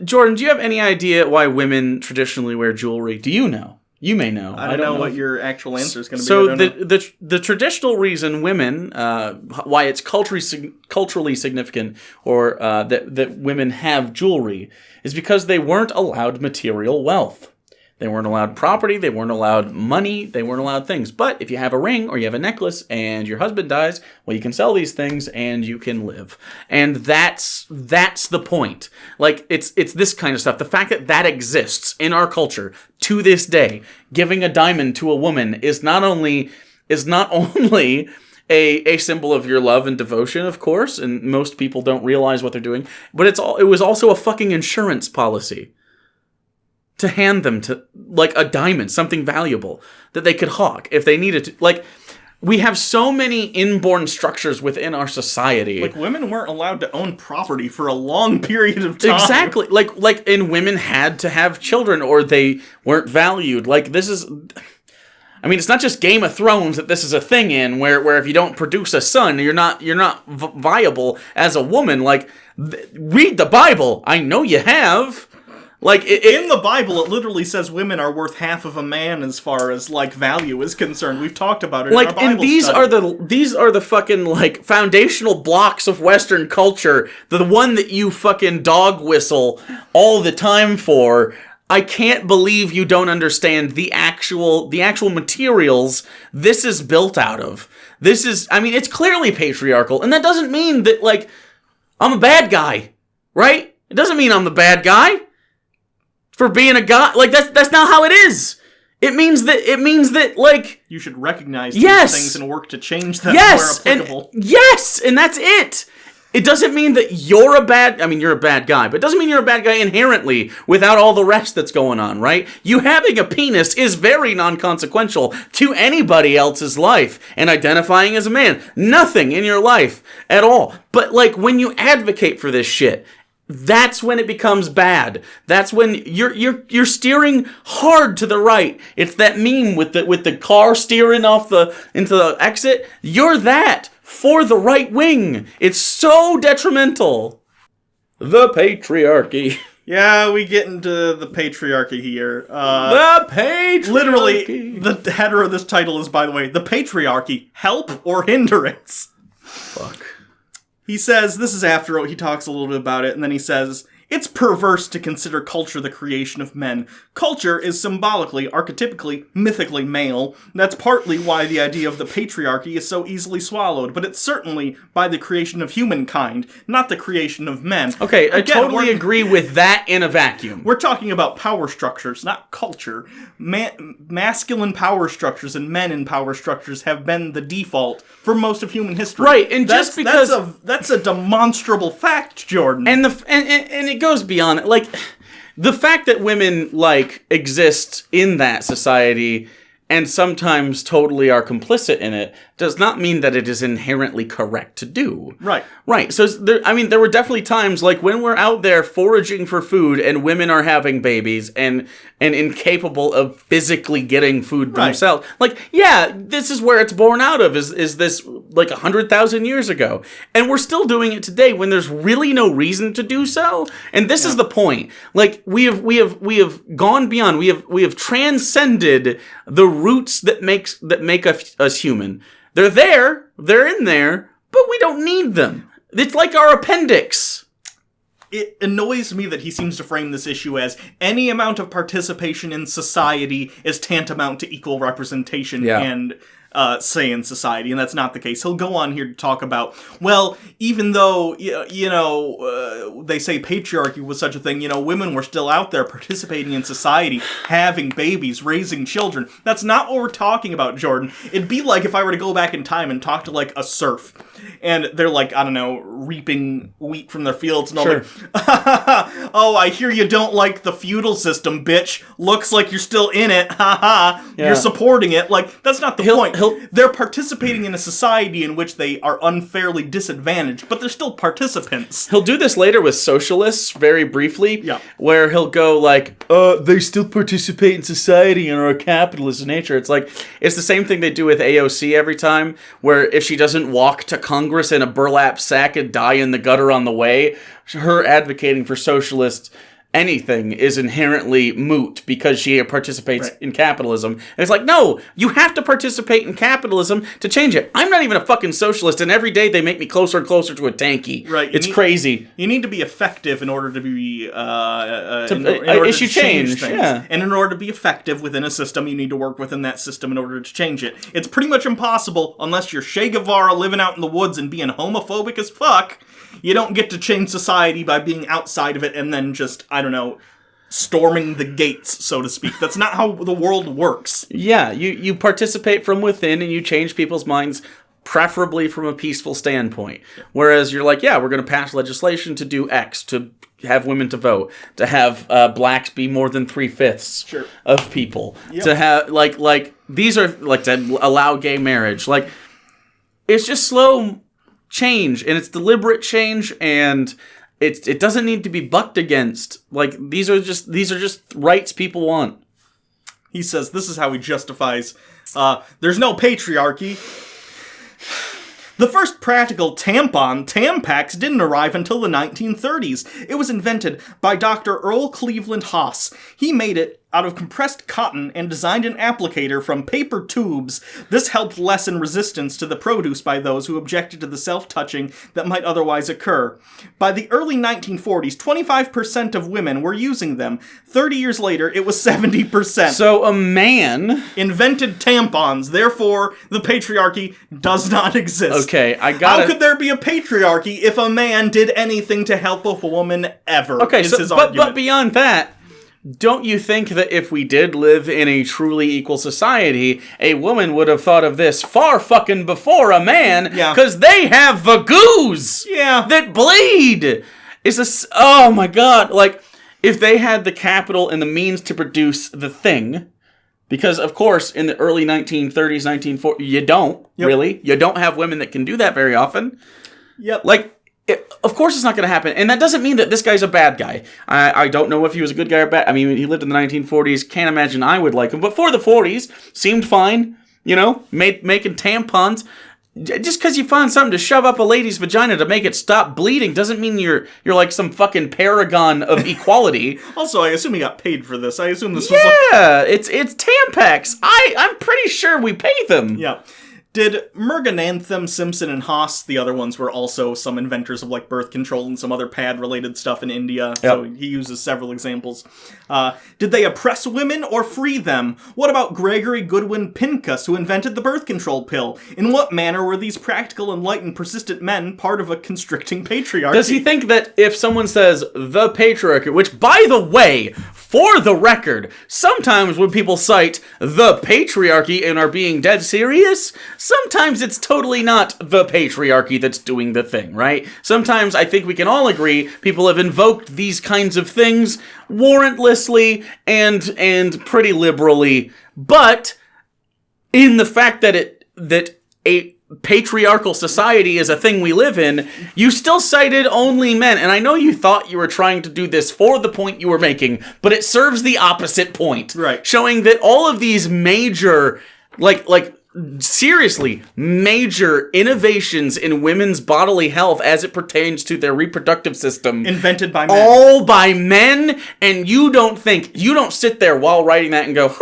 Jordan, do you have any idea why women traditionally wear jewelry? Do you know? You may know.
I don't know what your actual answer is going to be.
So the traditional reason women, why it's culturally significant, or that women have jewelry, is because they weren't allowed material wealth. They weren't allowed property, they weren't allowed money, they weren't allowed things. But if you have a ring or you have a necklace and your husband dies, well, you can sell these things and you can live. And that's the point. It's this kind of stuff. The fact that exists in our culture to this day, giving a diamond to a woman is not only a symbol of your love and devotion, of course, and most people don't realize what they're doing, but it was also a fucking insurance policy. To hand them to, a diamond, something valuable, that they could hawk if they needed to. We have so many inborn structures within our society.
Women weren't allowed to own property for a long period of time.
Exactly. And women had to have children or they weren't valued. This is... I mean, it's not just Game of Thrones that this is a thing in, where if you don't produce a son, you're not viable as a woman. Read the Bible. I know you have...
in the Bible, it literally says women are worth half of a man as far as value is concerned. We've talked about it in our Bible
and these
study.
these are the fucking foundational blocks of Western culture. The one that you fucking dog whistle all the time for. I can't believe you don't understand the actual materials this is built out of. It's clearly patriarchal, and that doesn't mean that I'm a bad guy, right? It doesn't mean I'm the bad guy. For being a guy, that's not how it is. It means that
you should recognize
yes,
these things and work to change them
yes,
where applicable.
And that's it. It doesn't mean that you're a bad guy, but it doesn't mean you're a bad guy inherently without all the rest that's going on, right? You having a penis is very non-consequential to anybody else's life, and identifying as a man, nothing in your life at all. But when you advocate for this shit, that's when it becomes bad. That's when you're steering hard to the right. It's that meme with the car steering into the exit. You're that for the right wing. It's so detrimental. The patriarchy.
Yeah, we get into the patriarchy here.
The patriarchy.
Literally, the header of this title is, by the way, the patriarchy, help or hindrance.
Fuck.
He says, this is after he talks a little bit about it, and then he says, It's perverse to consider culture the creation of men. Culture is symbolically, archetypically, mythically male. That's partly why the idea of the patriarchy is so easily swallowed, but it's certainly by the creation of humankind, not the creation of men.
Okay, I
Again,
totally agree with that in a vacuum.
We're talking about power structures, not culture. Masculine power structures and men in power structures have been the default for most of human history.
Right, and just because...
That's a demonstrable fact, Jordan.
And it goes beyond it. Like, the fact that women, like, exist in that society and sometimes totally are complicit in it does not mean that it is inherently correct to do.
Right.
Right. So, there were definitely times, like, when we're out there foraging for food and women are having babies and incapable of physically getting food themselves. Like, yeah, this is where it's born out of, is this, like, 100,000 years ago. And we're still doing it today when there's really no reason to do so. And this is the point. Like, we have gone beyond. We have transcended the roots that make us human. They're in there, but we don't need them. It's like our appendix.
It annoys me that he seems to frame this issue as any amount of participation in society is tantamount to equal representation and say in society, and that's not the case. He'll go on here to talk about, well, even though, they say patriarchy was such a thing, women were still out there participating in society, having babies, raising children. That's not what we're talking about, Jordan. It'd be like if I were to go back in time and talk to, like, a serf, and they're, like, I don't know, reaping wheat from their fields, and all like, oh, I hear you don't like the feudal system, bitch. Looks like you're still in it, You're supporting it. Like, that's not the point. They're participating in a society in which they are unfairly disadvantaged, but they're still participants.
He'll do this later with socialists, very briefly, where he'll go like, they still participate in society and are a capitalist in nature. It's like, it's the same thing they do with AOC every time, where if she doesn't walk to Congress in a burlap sack and die in the gutter on the way, her advocating for socialist anything is inherently moot because she participates in capitalism. And it's like, no, you have to participate in capitalism to change it. I'm not even a fucking socialist, and every day they make me closer and closer to a tanky.
Right.
It's crazy.
You need to be effective in order to be...
issue change,
things.
yeah.
And in order to be effective within a system, you need to work within that system in order to change it. It's pretty much impossible, unless you're Che Guevara living out in the woods and being homophobic as fuck. You don't get to change society by being outside of it and then just, I don't know, storming the gates, so to speak. That's not how the world works.
Yeah, you participate from within and you change people's minds, preferably from a peaceful standpoint. Whereas you're like, yeah, we're going to pass legislation to do X, to have women to vote, to have blacks be more than 3/5 of people, to have, like, these are, like, to allow gay marriage. Like, it's just slow change, and it's deliberate change, and it doesn't need to be bucked against. Like, these are just rights people want.
He says this is how he justifies there's no patriarchy. The first practical Tampax didn't arrive until the 1930s. It was invented by Dr. Earl Cleveland Haas. He made it out of compressed cotton and designed an applicator from paper tubes. This helped lessen resistance to the produce by those who objected to the self-touching that might otherwise occur. By the early 1940s, 25% of women were using them. 30 years later, it was 70%.
So a man
invented tampons, therefore the patriarchy does not exist.
Okay,
How could there be a patriarchy if a man did anything to help a woman ever?
Okay,
is his argument.
But beyond that, don't you think that if we did live in a truly equal society, a woman would have thought of this far fucking before a man?
Yeah.
Because they have vagoos!
Yeah.
That bleed! Oh my god, like, if they had the capital and the means to produce the thing, because, of course, in the early 1930s, 1940s, you don't, really. You don't have women that can do that very often.
Yep.
Like, of course it's not going to happen. And that doesn't mean that this guy's a bad guy. I don't know if he was a good guy or bad. I mean, he lived in the 1940s. Can't imagine I would like him. But for the 40s, seemed fine. You know, making tampons. Just because you find something to shove up a lady's vagina to make it stop bleeding doesn't mean you're like some fucking paragon of equality.
Also, I assume he got paid for this. I assume this was
it's Tampax. I'm pretty sure we pay them.
Yeah. Did Mergananthum, Simpson, and Haas, the other ones were also some inventors of like birth control and some other pad-related stuff in India, so he uses several examples. Did they oppress women or free them? What about Gregory Goodwin Pincus, who invented the birth control pill? In what manner were these practical, enlightened, persistent men part of a constricting patriarchy?
Does he think that if someone says the patriarchy, which, by the way, for the record, sometimes when people cite the patriarchy and are being dead serious, sometimes it's totally not the patriarchy that's doing the thing, right? Sometimes I think we can all agree people have invoked these kinds of things warrantlessly and pretty liberally, but in the fact that a patriarchal society is a thing we live in, you still cited only men. And I know you thought you were trying to do this for the point you were making, but it serves the opposite point.
Right.
Showing that all of these major, seriously, major innovations in women's bodily health as it pertains to their reproductive system.
Invented by men.
All by men, and you don't sit there while writing that and go,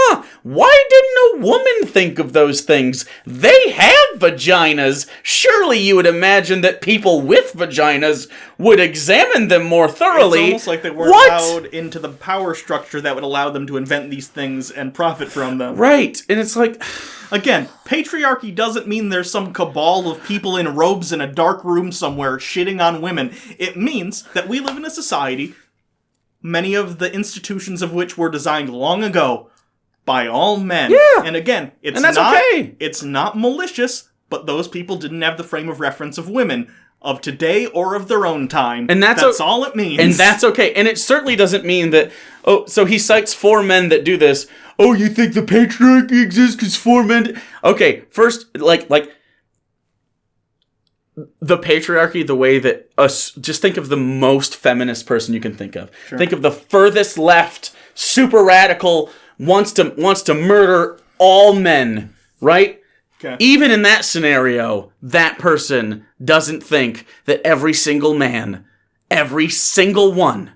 why didn't a woman think of those things? They have vaginas. Surely you would imagine that people with vaginas would examine them more thoroughly.
It's almost like they weren't allowed into the power structure that would allow them to invent these things and profit from them.
Right, and it's like...
Again, patriarchy doesn't mean there's some cabal of people in robes in a dark room somewhere shitting on women. It means that we live in a society, many of the institutions of which were designed long ago by all men.
Yeah.
And again, it's not malicious, but those people didn't have the frame of reference of women of today or of their own time.
And that's
all it means.
And that's okay. And it certainly doesn't mean that, so he cites 4 men that do this. Oh, you think the patriarchy exists because 4 men... Okay, first, like the patriarchy, the way that just think of the most feminist person you can think of. Sure. Think of the furthest left, super radical, wants to murder all men, right?
Okay.
Even in that scenario, that person doesn't think that every single man, every single one,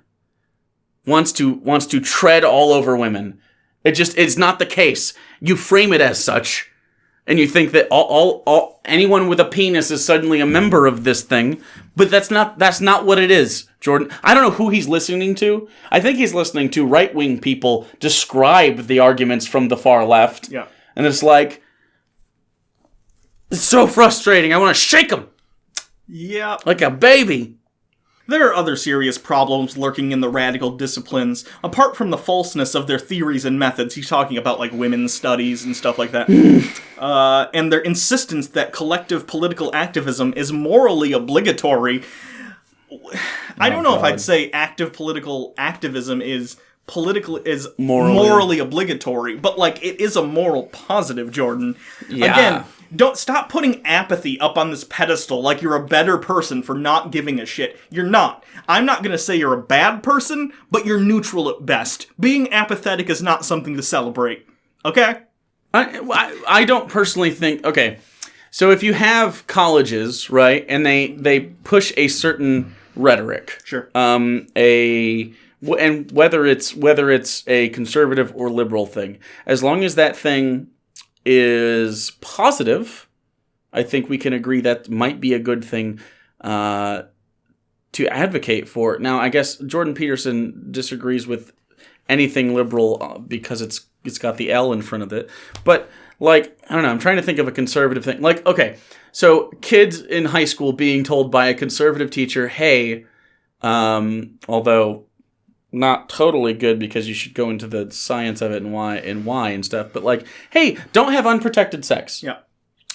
wants to tread all over women. It's not the case. You frame it as such, and you think that all anyone with a penis is suddenly a member of this thing, but that's not what it is, Jordan. I don't know who he's listening to. I think he's listening to right-wing people describe the arguments from the far left.
Yeah.
And it's like, it's so frustrating. I want to shake him.
Yeah.
Like a baby.
There are other serious problems lurking in the radical disciplines. Apart from the falseness of their theories and methods, he's talking about like women's studies and stuff like that, and their insistence that collective political activism is morally obligatory. I don't know if I'd say active political activism is morally obligatory, but like it is a moral positive, Jordan.
Yeah.
Again, don't stop putting apathy up on this pedestal like you're a better person for not giving a shit. You're not. I'm not going to say you're a bad person, but you're neutral at best. Being apathetic is not something to celebrate. Okay?
I don't personally think... Okay, so if you have colleges, right, and they push a certain rhetoric...
Sure.
And whether it's a conservative or liberal thing, as long as that thing is positive, I think we can agree that might be a good thing to advocate for. Now, I guess Jordan Peterson disagrees with anything liberal because it's got the L in front of it. But, like, I don't know, I'm trying to think of a conservative thing. Like, okay, so kids in high school being told by a conservative teacher, hey, although... not totally good because you should go into the science of it and why and stuff. But like, hey, don't have unprotected sex.
Yeah.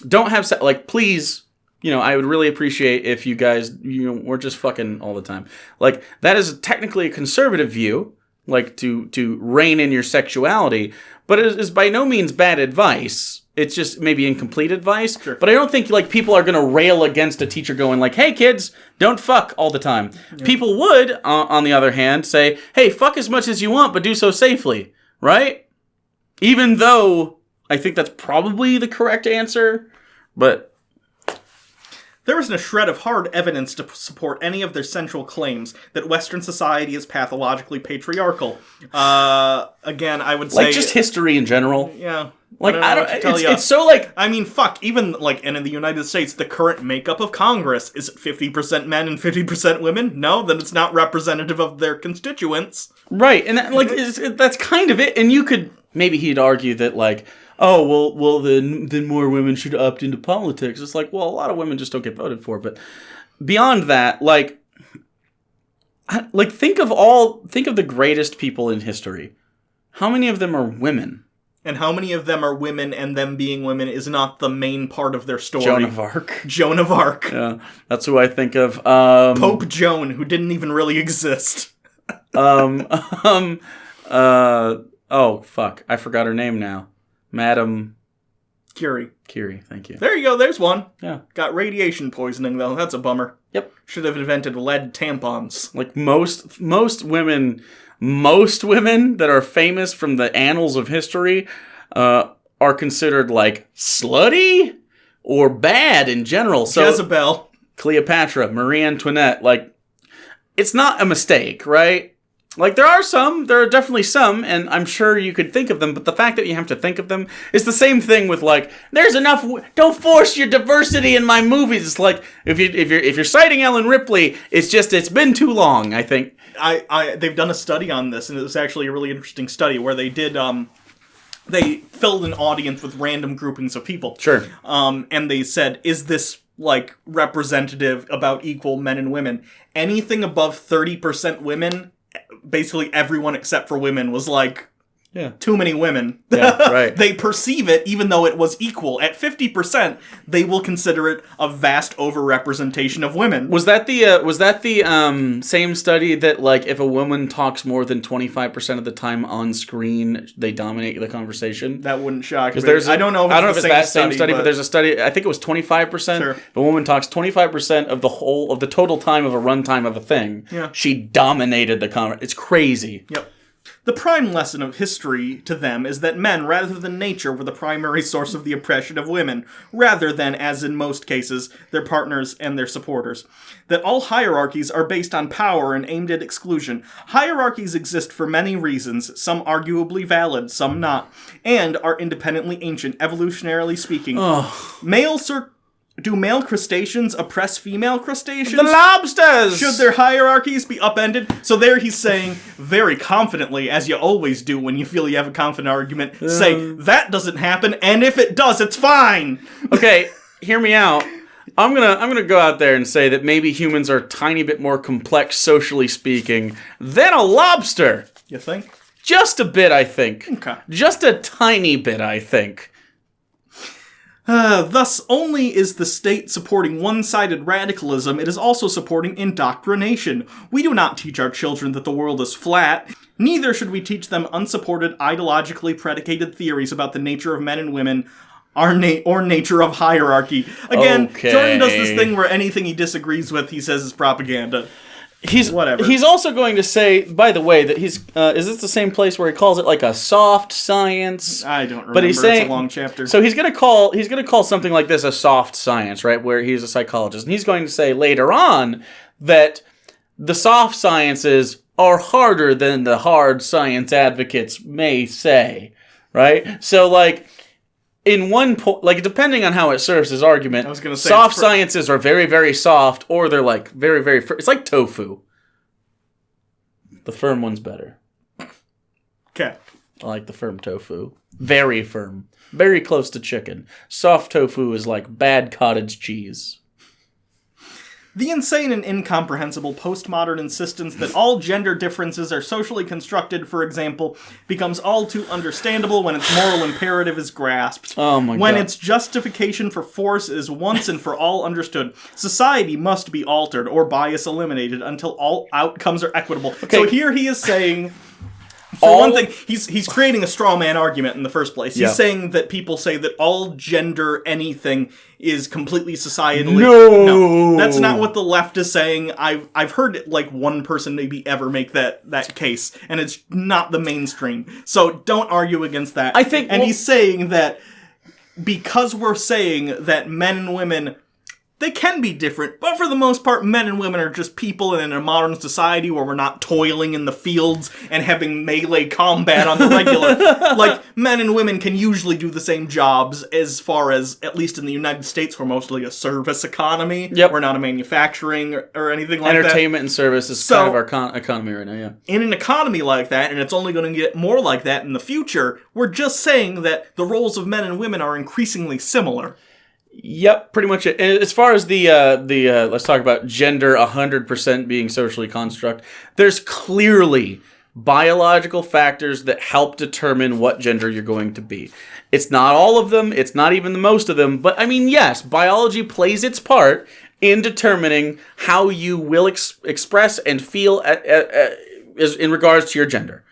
Don't have sex. Like, please, I would really appreciate if you guys, we're just fucking all the time. Like, that is technically a conservative view, like to rein in your sexuality, but it is by no means bad advice. It's just maybe incomplete advice.
Sure.
But I don't think like people are going to rail against a teacher going like, hey kids, don't fuck all the time. Yeah. People would, on the other hand, say, hey, fuck as much as you want, but do so safely. Right? Even though I think that's probably the correct answer. But
There isn't a shred of hard evidence to support any of their central claims that Western society is pathologically patriarchal. Again, I would say...
Like, just history in general.
Yeah.
Like,
I don't know what to tell ya.
it's so, like...
I mean, fuck, even, like, and in the United States, the current makeup of Congress, is it 50% men and 50% women? No, then it's not representative of their constituents.
Right, and that, like, that's kind of it, and you could... Maybe he'd argue that, like, oh, well, then more women should opt into politics. It's like, well, a lot of women just don't get voted for, but beyond that, like, think of the greatest people in history. How many of them are women?
And how many of them are women, and them being women is not the main part of their story.
Joan of Arc.
Joan of Arc.
Yeah, that's who I think of.
Pope Joan, who didn't even really exist.
Oh, fuck. I forgot her name now. Madam...
Curie.
Thank you.
There you go, there's one.
Yeah.
Got radiation poisoning, though. That's a bummer.
Yep.
Should have invented lead tampons.
Like, most women that are famous from the annals of history are considered, like, slutty or bad in general. So
Jezebel.
Cleopatra, Marie Antoinette, like, it's not a mistake, right? Like, there are definitely some, and I'm sure you could think of them, but the fact that you have to think of them is the same thing with, like, there's enough, don't force your diversity in my movies. It's like, if you're citing Ellen Ripley, it's been too long, I think.
They've done a study on this, and it was actually a really interesting study where they did, they filled an audience with random groupings of people.
Sure.
And they said, is this, like, representative about equal men and women? Anything above 30% women... Basically everyone except for women was like, too many women.
Yeah, right.
They perceive it, even though it was equal. At 50%, they will consider it a vast overrepresentation of women.
Was that the same study that, like, if a woman talks more than 25% of the time on screen, they dominate the conversation?
That wouldn't shock me.
I don't know if it's that same study, but there's a study, I think it was 25%.
Sure.
If a woman talks 25% of the total time of a runtime of a thing, she dominated the conversation. It's crazy.
Yep. The prime lesson of history to them is that men, rather than nature, were the primary source of the oppression of women, rather than, as in most cases, their partners and their supporters. That all hierarchies are based on power and aimed at exclusion. Hierarchies exist for many reasons, some arguably valid, some not, and are independently ancient, evolutionarily speaking. Do male crustaceans oppress female crustaceans?
The lobsters!
Should their hierarchies be upended? So there he's saying, very confidently, as you always do when you feel you have a confident argument, say, that doesn't happen, and if it does, it's fine!
Okay, hear me out. I'm gonna go out there and say that maybe humans are a tiny bit more complex, socially speaking, than a lobster.
You think?
Just a bit, I think.
Okay.
Just a tiny bit, I think.
Thus, only is the state supporting one-sided radicalism, it is also supporting indoctrination. We do not teach our children that the world is flat. Neither should we teach them unsupported, ideologically predicated theories about the nature of men and women, or nature of hierarchy. Again,
Okay.
Jordan does this thing where anything he disagrees with, he says is propaganda. Whatever.
He's also going to say, by the way, that he's... is this the same place where he calls it like a soft science?
I don't remember.
But he's saying,
it's a long chapter.
So he's gonna call something like this a soft science, right? Where he's a psychologist, and he's going to say later on that the soft sciences are harder than the hard science advocates may say, right? So, like, in one point, like, depending on how it serves his argument,
I was gonna say,
soft sciences are very, very soft, or they're, like, very, very it's like tofu. The firm one's better.
Okay.
I like the firm tofu. Very firm. Very close to chicken. Soft tofu is like bad cottage cheese.
The insane and incomprehensible postmodern insistence that all gender differences are socially constructed, for example, becomes all too understandable when its moral imperative is grasped.
Oh my God.
When its justification for force is once and for all understood, society must be altered or bias eliminated until all outcomes are equitable.
Okay.
So here he is saying... For one thing, he's creating a straw man argument in the first place. He's saying that people say that all gender anything is completely societally... No, that's not what the left is saying. I've heard like one person maybe ever make that case, and it's not the mainstream. So don't argue against that.
I think...
And he's saying that because we're saying that men and women... they can be different, but for the most part, men and women are just people in a modern society where we're not toiling in the fields and having melee combat on the regular. Like, men and women can usually do the same jobs as far as, at least in the United States, we're mostly a service economy.
Yep.
We're not a manufacturing or anything like that.
Entertainment and service is kind of our economy right now, yeah.
In an economy like that, and it's only going to get more like that in the future, we're just saying that the roles of men and women are increasingly similar.
Yep, pretty much it. And as far as the let's talk about gender 100% being socially construct, there's clearly biological factors that help determine what gender you're going to be. It's not all of them, it's not even the most of them, but I mean, yes, biology plays its part in determining how you will express and feel in regards to your gender.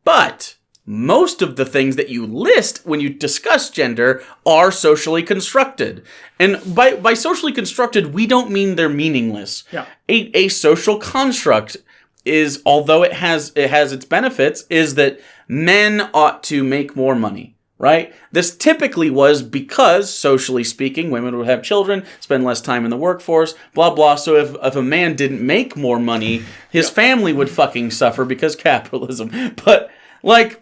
But most of the things that you list when you discuss gender are socially constructed. And by socially constructed, we don't mean they're meaningless.
Yeah.
A social construct is, although it has its benefits, is that men ought to make more money, right? This typically was because, socially speaking, women would have children, spend less time in the workforce, blah, blah. So if a man didn't make more money, his family would fucking suffer because capitalism. But, like,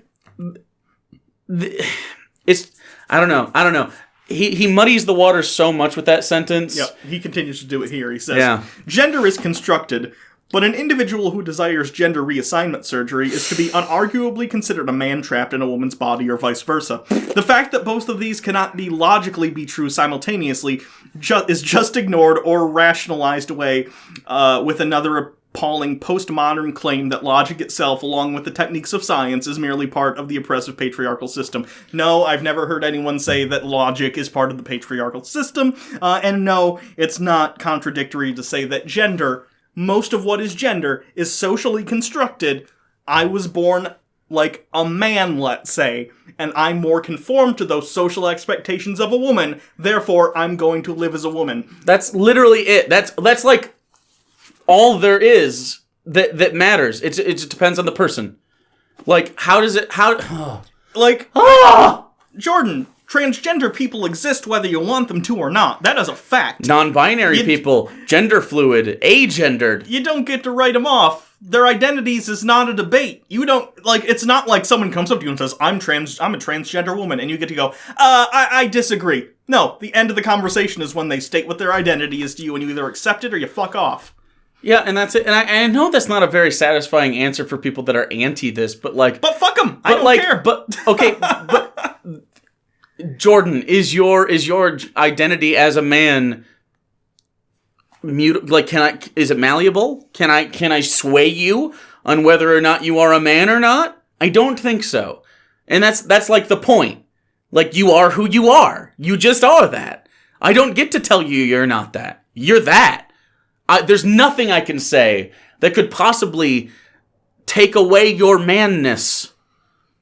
it's I don't know. He muddies the waters so much with that sentence.
Yeah, he continues to do it here. He says, Gender is constructed, but an individual who desires gender reassignment surgery is to be unarguably considered a man trapped in a woman's body or vice versa. The fact that both of these cannot logically be true simultaneously is just ignored or rationalized away with another appalling postmodern claim that logic itself, along with the techniques of science, is merely part of the oppressive patriarchal system. No, I've never heard anyone say that logic is part of the patriarchal system, and no, it's not contradictory to say that gender, most of what is gender, is socially constructed. I was born like a man, let's say, and I'm more conformed to those social expectations of a woman, therefore I'm going to live as a woman.
That's literally it. That's like all there is that matters. It just depends on the person. Like,
Jordan, transgender people exist whether you want them to or not. That is a fact.
Non-binary people, gender fluid, agendered.
You don't get to write them off. Their identities is not a debate. You don't, like, it's not like someone comes up to you and says, I'm a transgender woman, and you get to go, I disagree. No, the end of the conversation is when they state what their identity is to you, and you either accept it or you fuck off.
Yeah, and that's it. And I know that's not a very satisfying answer for people that are anti this, but like...
But fuck them! I don't care!
But, okay, but... Jordan, is your identity as a man... is it malleable? Can I sway you on whether or not you are a man or not? I don't think so. And that's like the point. Like, you are who you are. You just are that. I don't get to tell you you're not that. You're that. There's nothing I can say that could possibly take away your manness.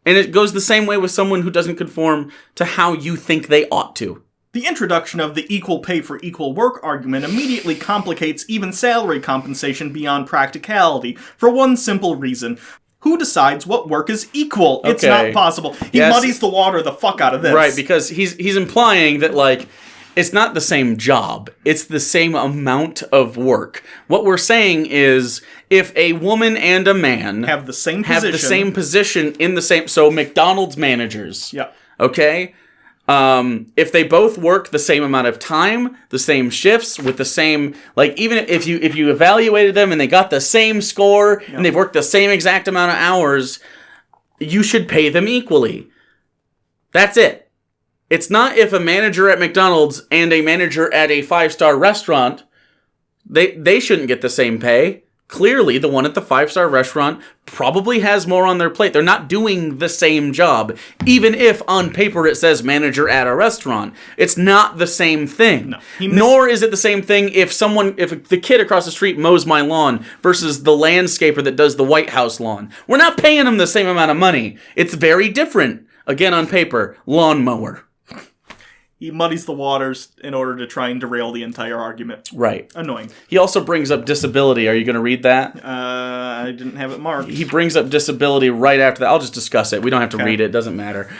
And it goes the same way with someone who doesn't conform to how you think they ought to.
The introduction of the equal pay for equal work argument immediately complicates even salary compensation beyond practicality, for one simple reason. Who decides what work is equal? It's not possible. He muddies the water the fuck out of this.
Right, because he's implying that, like, it's not the same job. It's the same amount of work. What we're saying is, if a woman and a man
have the same
position in the same... So, McDonald's managers.
Yeah.
Okay? If they both work the same amount of time, the same shifts, with the same... Like, even if you evaluated them and they got the same score, and they've worked the same exact amount of hours, you should pay them equally. That's it. It's not if a manager at McDonald's and a manager at a 5-star restaurant, they shouldn't get the same pay. Clearly, the one at the 5-star restaurant probably has more on their plate. They're not doing the same job, even if on paper it says manager at a restaurant. It's not the same thing. No, nor is it the same thing if the kid across the street mows my lawn versus the landscaper that does the White House lawn. We're not paying them the same amount of money. It's very different. Again, on paper, lawnmower.
He muddies the waters in order to try and derail the entire argument.
Right.
Annoying.
He also brings up disability. Are you going to read that?
I didn't have it marked.
He brings up disability right after that. I'll just discuss it. We don't have to read it. It doesn't matter.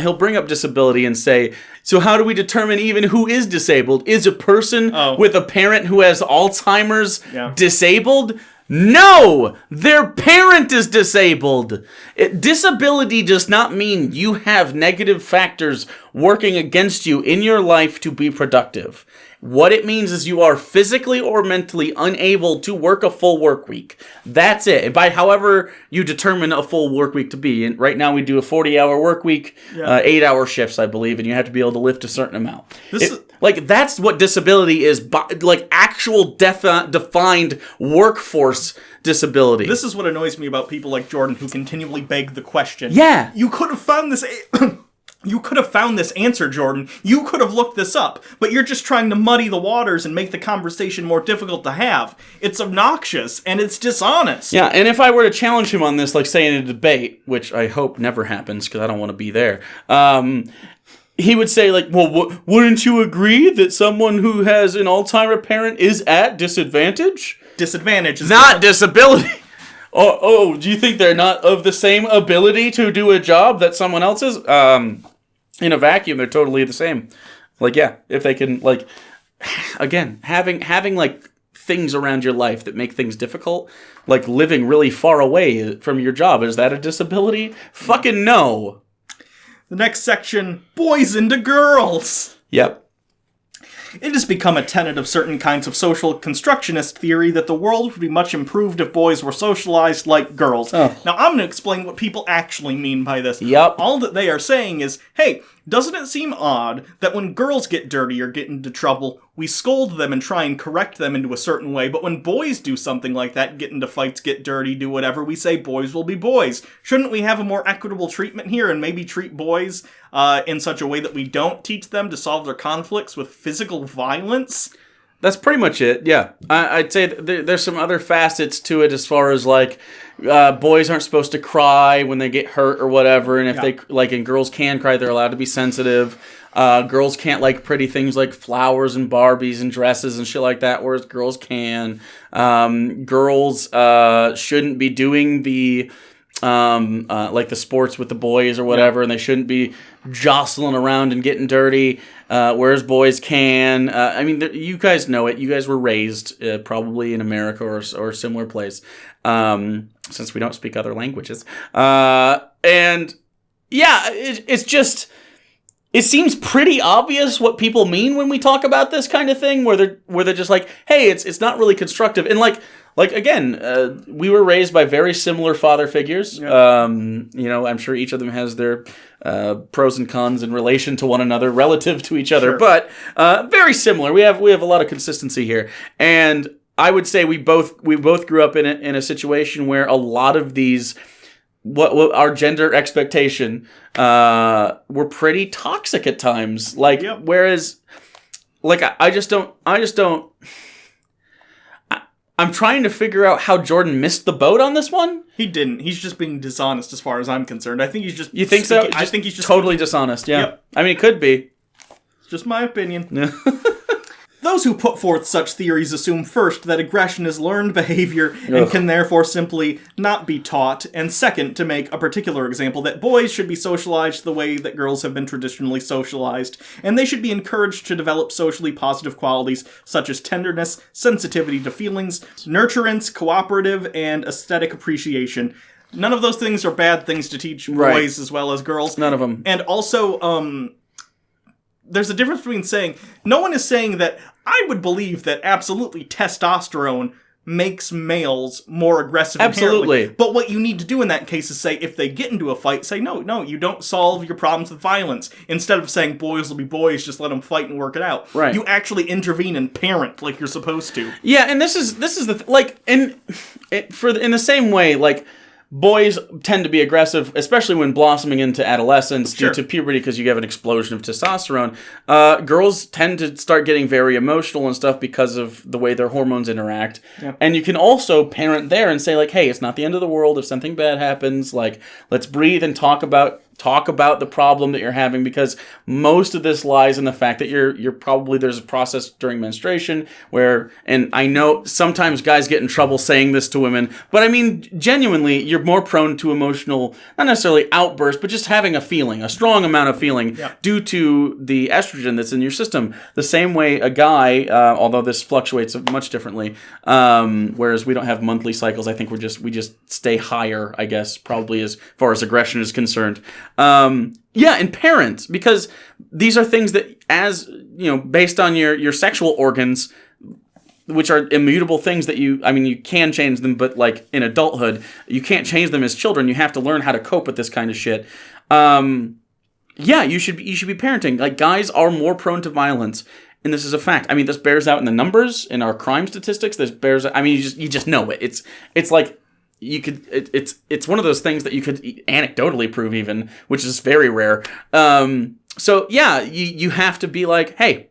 He'll bring up disability and say, so how do we determine even who is disabled? Is a person with a parent who has Alzheimer's disabled? No! Their parent is disabled! Disability does not mean you have negative factors working against you in your life to be productive. What it means is you are physically or mentally unable to work a full work week. That's it. By however you determine a full work week to be. And right now we do a 40-hour work week, 8-hour shifts, I believe, and you have to be able to lift a certain amount. That's what disability is, like actual defined workforce disability.
This is what annoys me about people like Jordan who continually beg the question.
Yeah.
You could have found this... You could have found this answer, Jordan. You could have looked this up. But you're just trying to muddy the waters and make the conversation more difficult to have. It's obnoxious, and it's dishonest.
Yeah, and if I were to challenge him on this, like say in a debate, which I hope never happens because I don't want to be there, he would say, like, well, wouldn't you agree that someone who has an Alzheimer parent is at disadvantage?
Disadvantage is
not disability. Oh, do you think they're not of the same ability to do a job that someone else is? In a vacuum, they're totally the same. Like, yeah, if they can, like, again, having like things around your life that make things difficult, like living really far away from your job, is that a disability? Fucking no.
The next section, boys into girls.
Yep.
It has become a tenet of certain kinds of social constructionist theory that the world would be much improved if boys were socialized like girls. Now, I'm going to explain what people actually mean by this.
Yep.
All that they are saying is, hey, doesn't it seem odd that when girls get dirty or get into trouble, we scold them and try and correct them into a certain way, but when boys do something like that, get into fights, get dirty, do whatever, we say boys will be boys. Shouldn't we have a more equitable treatment here and maybe treat boys in such a way that we don't teach them to solve their conflicts with physical violence?
That's pretty much it, yeah. I'd say there's some other facets to it as far as, like, boys aren't supposed to cry when they get hurt or whatever, and if they, like, and girls can cry, they're allowed to be sensitive. Girls can't like pretty things like flowers and Barbies and dresses and shit like that, whereas girls can. Girls shouldn't be doing the... like the sports with the boys or whatever, and they shouldn't be jostling around and getting dirty, whereas boys can. I mean, you guys know it. You guys were raised probably in America or a similar place, since we don't speak other languages. And yeah, it's just... It seems pretty obvious what people mean when we talk about this kind of thing, where they're just like, hey, it's not really constructive. And like again, we were raised by very similar father figures. Yeah. I'm sure each of them has their pros and cons in relation to one another, relative to each other, but very similar. We have a lot of consistency here, and I would say we both grew up in a situation where a lot of these. What our gender expectation were pretty toxic at times. Like, whereas, like, I'm trying to figure out how Jordan missed the boat on this one.
He didn't. He's just being dishonest as far as I'm concerned. I think he's just...
You think so? I think he's just... Totally dishonest, yeah. Yep. I mean, it could be.
It's just my opinion. Yeah. Those who put forth such theories assume first that aggression is learned behavior and can therefore simply not be taught, and second, to make a particular example, that boys should be socialized the way that girls have been traditionally socialized, and they should be encouraged to develop socially positive qualities such as tenderness, sensitivity to feelings, nurturance, cooperative, and aesthetic appreciation. None of those things are bad things to teach boys as well as girls.
None of them.
And also, there's a difference between saying... No one is saying that... I would believe that absolutely testosterone makes males more aggressive.
Absolutely.
Inherently. But what you need to do in that case is say, if they get into a fight, say, no, you don't solve your problems with violence. Instead of saying boys will be boys, just let them fight and work it out.
Right.
You actually intervene and parent like you're supposed to.
Yeah, and this is the in the same way, like... Boys tend to be aggressive, especially when blossoming into adolescence due to puberty because you have an explosion of testosterone. Girls tend to start getting very emotional and stuff because of the way their hormones interact. Yep. And you can also parent there and say, like, hey, it's not the end of the world if something bad happens. Like, let's breathe and talk about Talk about the problem that you're having, because most of this lies in the fact that you're probably, there's a process during menstruation where, and I know sometimes guys get in trouble saying this to women, but I mean, genuinely, you're more prone to emotional, not necessarily outbursts, but just having a feeling, a strong amount of feeling due to the estrogen that's in your system. The same way a guy, although this fluctuates much differently, whereas we don't have monthly cycles, I think we just stay higher, I guess, probably as far as aggression is concerned. And parents, because these are things that, as you know, based on your sexual organs, which are immutable things that you can change them, but like in adulthood, you can't change them as children. You have to learn how to cope with this kind of shit. You should be parenting. Like, guys are more prone to violence, and this is a fact. I mean, this bears out in the numbers, in our crime statistics. This bears. I mean, you just know it. It's like. It's one of those things that you could anecdotally prove, even, which is very rare. You have to be like, hey,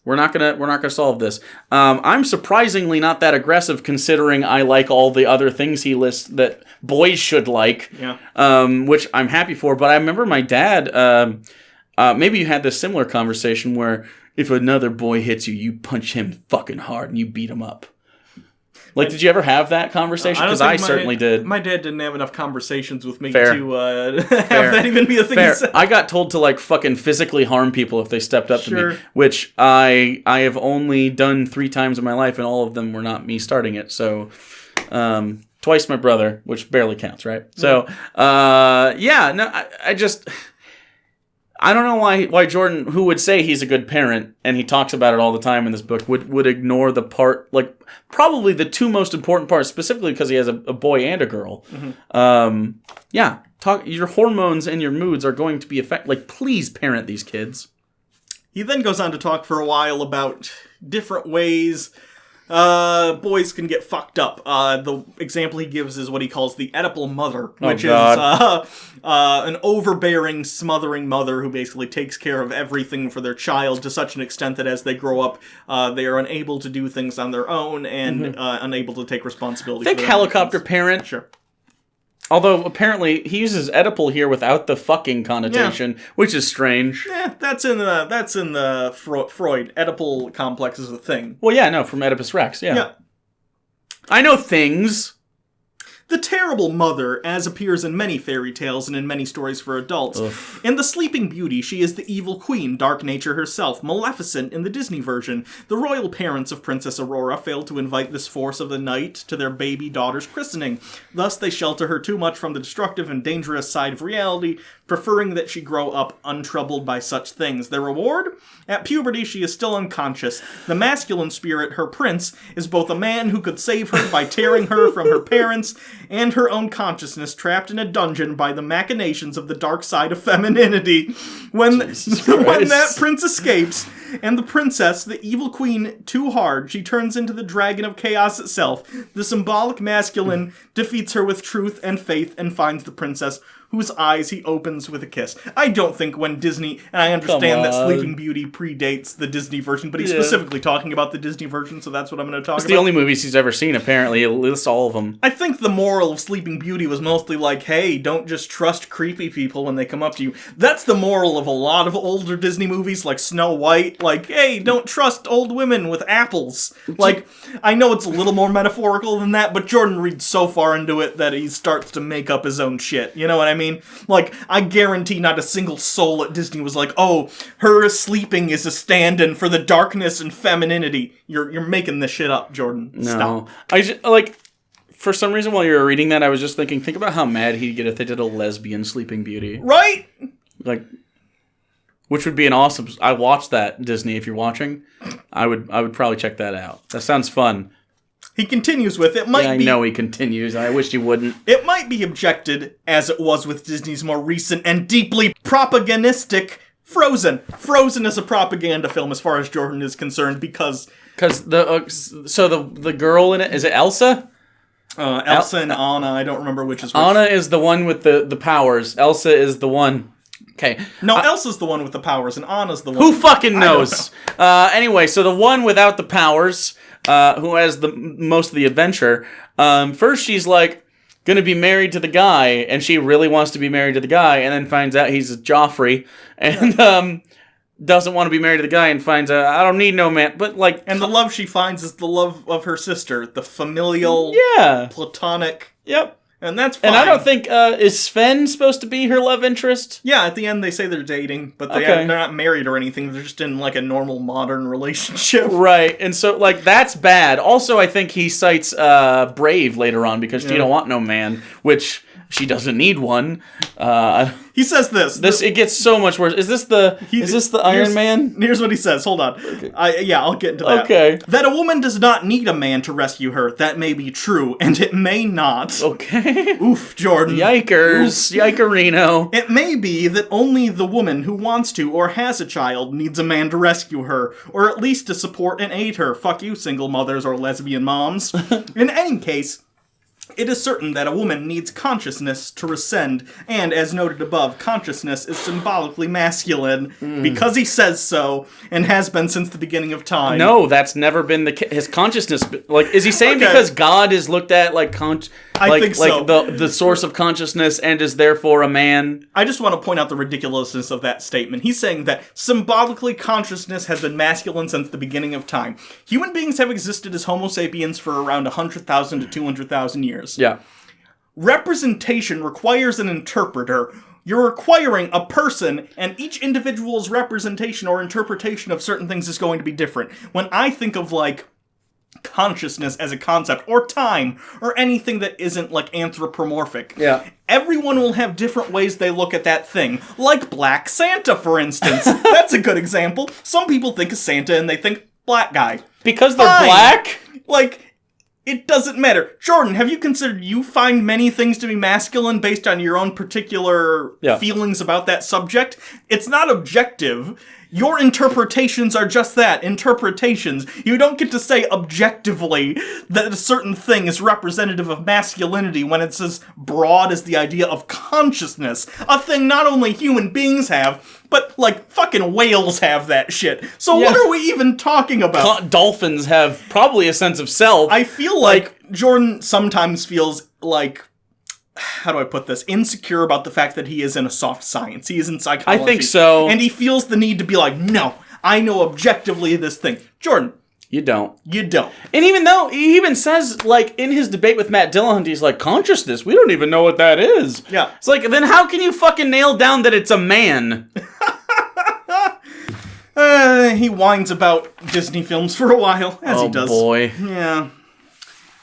we're not gonna solve this. I'm surprisingly not that aggressive, considering I like all the other things he lists that boys should like. Which I'm happy for. But I remember my dad. Maybe you had this similar conversation where if another boy hits you, you punch him fucking hard and you beat him up. Like, did you ever have that conversation? Because I certainly did.
My dad didn't have enough conversations with me
Fair.
to have that even be a thing.
Fair.
He said.
I got told to, like, fucking physically harm people if they stepped up to me, which I have only done 3 times in my life, and all of them were not me starting it. So, twice my brother, which barely counts, right? So, I don't know why Jordan, who would say he's a good parent, and he talks about it all the time in this book, would ignore the part, like, probably the 2 most important parts, specifically because he has a boy and a girl. Your hormones and your moods are going to be affected. Like, please parent these kids.
He then goes on to talk for a while about different ways boys can get fucked up. The example he gives is what he calls the Oedipal mother, which is an overbearing, smothering mother who basically takes care of everything for their child to such an extent that as they grow up, they are unable to do things on their own and unable to take responsibility.
Think helicopter parent.
Sure.
Although, apparently, he uses Oedipal here without the fucking connotation, which is strange.
Yeah, that's in the Freud. Oedipal complex is a thing.
Well, yeah, no, from Oedipus Rex, yeah. I know things.
The terrible mother, as appears in many fairy tales and in many stories for adults.
Ugh.
In The Sleeping Beauty, she is the evil queen, Dark Nature herself, Maleficent in the Disney version. The royal parents of Princess Aurora failed to invite this force of the night to their baby daughter's christening. Thus, they shelter her too much from the destructive and dangerous side of reality, preferring that she grow up untroubled by such things. Their reward? At puberty, she is still unconscious. The masculine spirit, her prince, is both a man who could save her by tearing her from her parents and her own consciousness, trapped in a dungeon by the machinations of the dark side of femininity. When that prince escapes, and the princess, the evil queen, too hard, she turns into the dragon of chaos itself. The symbolic masculine defeats her with truth and faith and finds the princess, whose eyes he opens with a kiss. I don't think when Disney, and I understand that Sleeping Beauty predates the Disney version, but he's specifically talking about the Disney version, so that's what I'm going to talk about.
It's the only movies he's ever seen, apparently. It lists all of them.
I think the moral of Sleeping Beauty was mostly like, hey, don't just trust creepy people when they come up to you. That's the moral of a lot of older Disney movies, like Snow White. Like, hey, don't trust old women with apples. Like, I know it's a little more metaphorical than that, but Jordan reads so far into it that he starts to make up his own shit. You know what I mean? Like, I guarantee not a single soul at Disney was like, oh, her sleeping is a stand-in for the darkness and femininity. You're making this shit up, Jordan.
No.
Stop.
I just, like, for some reason while you were reading that, I was just thinking, think about how mad he'd get if they did a lesbian Sleeping Beauty.
Right?
Like, which would be an awesome... I watched that, Disney, if you're watching. I would probably check that out. That sounds fun.
He continues with,
I know he continues. I wish he wouldn't.
It might be objected, as it was with Disney's more recent and deeply propagandistic Frozen. Frozen is a propaganda film as far as Jordan is concerned because the girl in it, is it Elsa? Elsa and Anna, I don't remember which is which.
Anna is the one with the powers. Elsa is the one... Okay.
No, Elsa's the one with the powers, and Anna's the one...
Who fucking knows? Anyway, so the one without the powers... who has the most of the adventure. First she's like, gonna be married to the guy, and she really wants to be married to the guy, and then finds out he's a Joffrey, and doesn't want to be married to the guy, and finds out, I don't need no man, but like...
And the love she finds is the love of her sister, the familial, platonic...
Yep.
And that's fine.
And I don't think, is Sven supposed to be her love interest?
Yeah, at the end they say they're dating, but they're not married or anything. They're just in, like, a normal modern relationship.
Right, and so, like, that's bad. Also, I think he cites Brave later on, because she don't want no man, which she doesn't need one.
He says this.
It gets so much worse. Is this the Iron Man?
Here's what he says. Hold on.
Okay.
I'll get into that.
Okay.
That a woman does not need a man to rescue her. That may be true, and it may not.
Okay.
Oof, Jordan.
Yikers.
Oof.
Yikerino.
It may be that only the woman who wants to or has a child needs a man to rescue her, or at least to support and aid her. Fuck you, single mothers or lesbian moms. In any case... It is certain that a woman needs consciousness to rescend, and, as noted above, consciousness is symbolically masculine, because he says so, and has been since the beginning of time.
No, that's never been his consciousness. Like, is he saying because God is looked at like
I think so.
Like the source of consciousness and is therefore a man?
I just want to point out the ridiculousness of that statement. He's saying that symbolically consciousness has been masculine since the beginning of time. Human beings have existed as Homo sapiens for around 100,000 to 200,000 years.
Yeah.
Representation requires an interpreter. You're requiring a person, and each individual's representation or interpretation of certain things is going to be different. When I think of, like, consciousness as a concept, or time, or anything that isn't, like, anthropomorphic.
Yeah.
Everyone will have different ways they look at that thing. Like Black Santa, for instance. That's a good example. Some people think of Santa and they think black guy.
Because they're black?
Like... It doesn't matter. Jordan, have you considered you find many things to be masculine based on your own particular feelings about that subject? It's not objective. Your interpretations are just that, interpretations. You don't get to say objectively that a certain thing is representative of masculinity when it's as broad as the idea of consciousness. A thing not only human beings have, but, like, fucking whales have that shit. So what are we even talking about?
Dolphins have probably a sense of self.
I feel like Jordan sometimes feels like... How do I put this? Insecure about the fact that he is in a soft science. He is in psychology.
I think so.
And he feels the need to be like, no, I know objectively this thing. Jordan.
You don't.
You don't.
And even though, he even says, like, in his debate with Matt Dillahunty, he's like, consciousness, we don't even know what that is.
Yeah.
It's like, then how can you fucking nail down that it's a man?
He whines about Disney films for a while, as he does.
Oh, boy.
Yeah.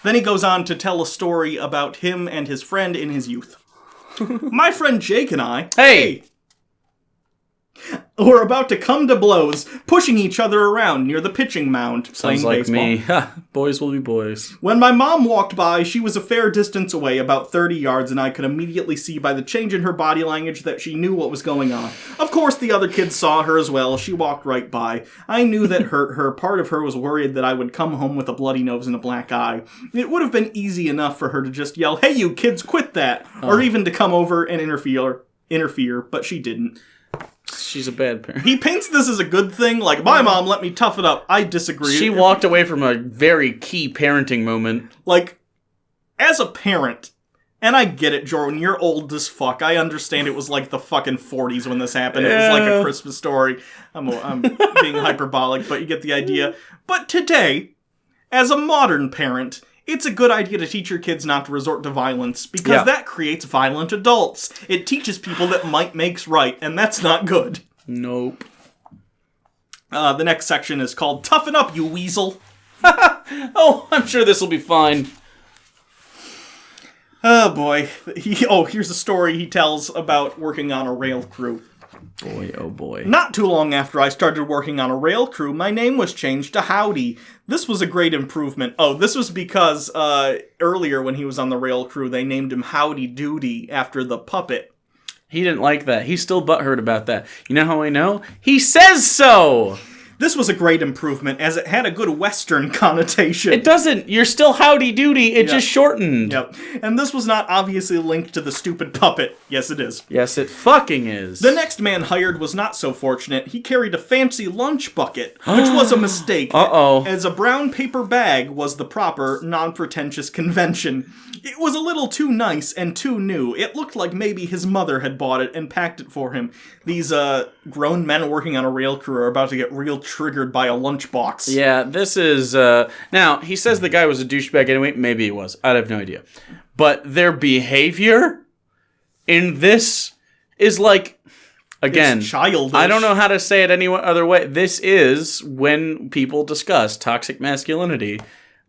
Then he goes on to tell a story about him and his friend in his youth. My friend Jake and I...
Hey!
Were about to come to blows, pushing each other around near the pitching mound, playing
Sounds like
baseball.
me. Ha, boys will be boys.
When my mom walked by, she was a fair distance away, about 30 yards, and I could immediately see by the change in her body language that she knew what was going on. Of course, the other kids saw her as well. She walked right by. I knew that hurt her. Part of her was worried that I would come home with a bloody nose and a black eye. It would have been easy enough for her to just yell, "Hey, you kids, quit that!" Or even to come over and interfere, but she didn't.
She's a bad parent.
He paints this as a good thing, like, my mom let me tough it up. I disagree.
She walked away from a very key parenting moment.
Like, as a parent, and I get it, Jordan, you're old as fuck. I understand it was like the fucking 40s when this happened. It was like a Christmas story. I'm being hyperbolic, but you get the idea. But today, as a modern parent... It's a good idea to teach your kids not to resort to violence, because that creates violent adults. It teaches people that might makes right, and that's not good.
Nope.
The next section is called Toughen Up, You Weasel.
Oh, I'm sure this will be fine.
Oh, boy. Here's a story he tells about working on a rail crew.
Boy, oh boy.
Not too long after I started working on a rail crew, my name was changed to Howdy. This was a great improvement. Oh, this was because earlier when he was on the rail crew, they named him Howdy Doody after the puppet.
He didn't like that. He's still butthurt about that. You know how I know? He says so!
This was a great improvement, as it had a good Western connotation.
It doesn't. You're still howdy doody. It just shortened.
Yep. And this was not obviously linked to the stupid puppet. Yes, it is.
Yes, it fucking is.
The next man hired was not so fortunate. He carried a fancy lunch bucket, which was a mistake.
Uh-oh.
As a brown paper bag was the proper, non-pretentious convention. It was a little too nice and too new. It looked like maybe his mother had bought it and packed it for him. These grown men working on a rail crew are about to get real triggered by a lunchbox.
Yeah, this is... Now, he says the guy was a douchebag anyway. Maybe he was. I have no idea. But their behavior in this is like... Again,
It's childish.
I don't know how to say it any other way. This is when people discuss toxic masculinity.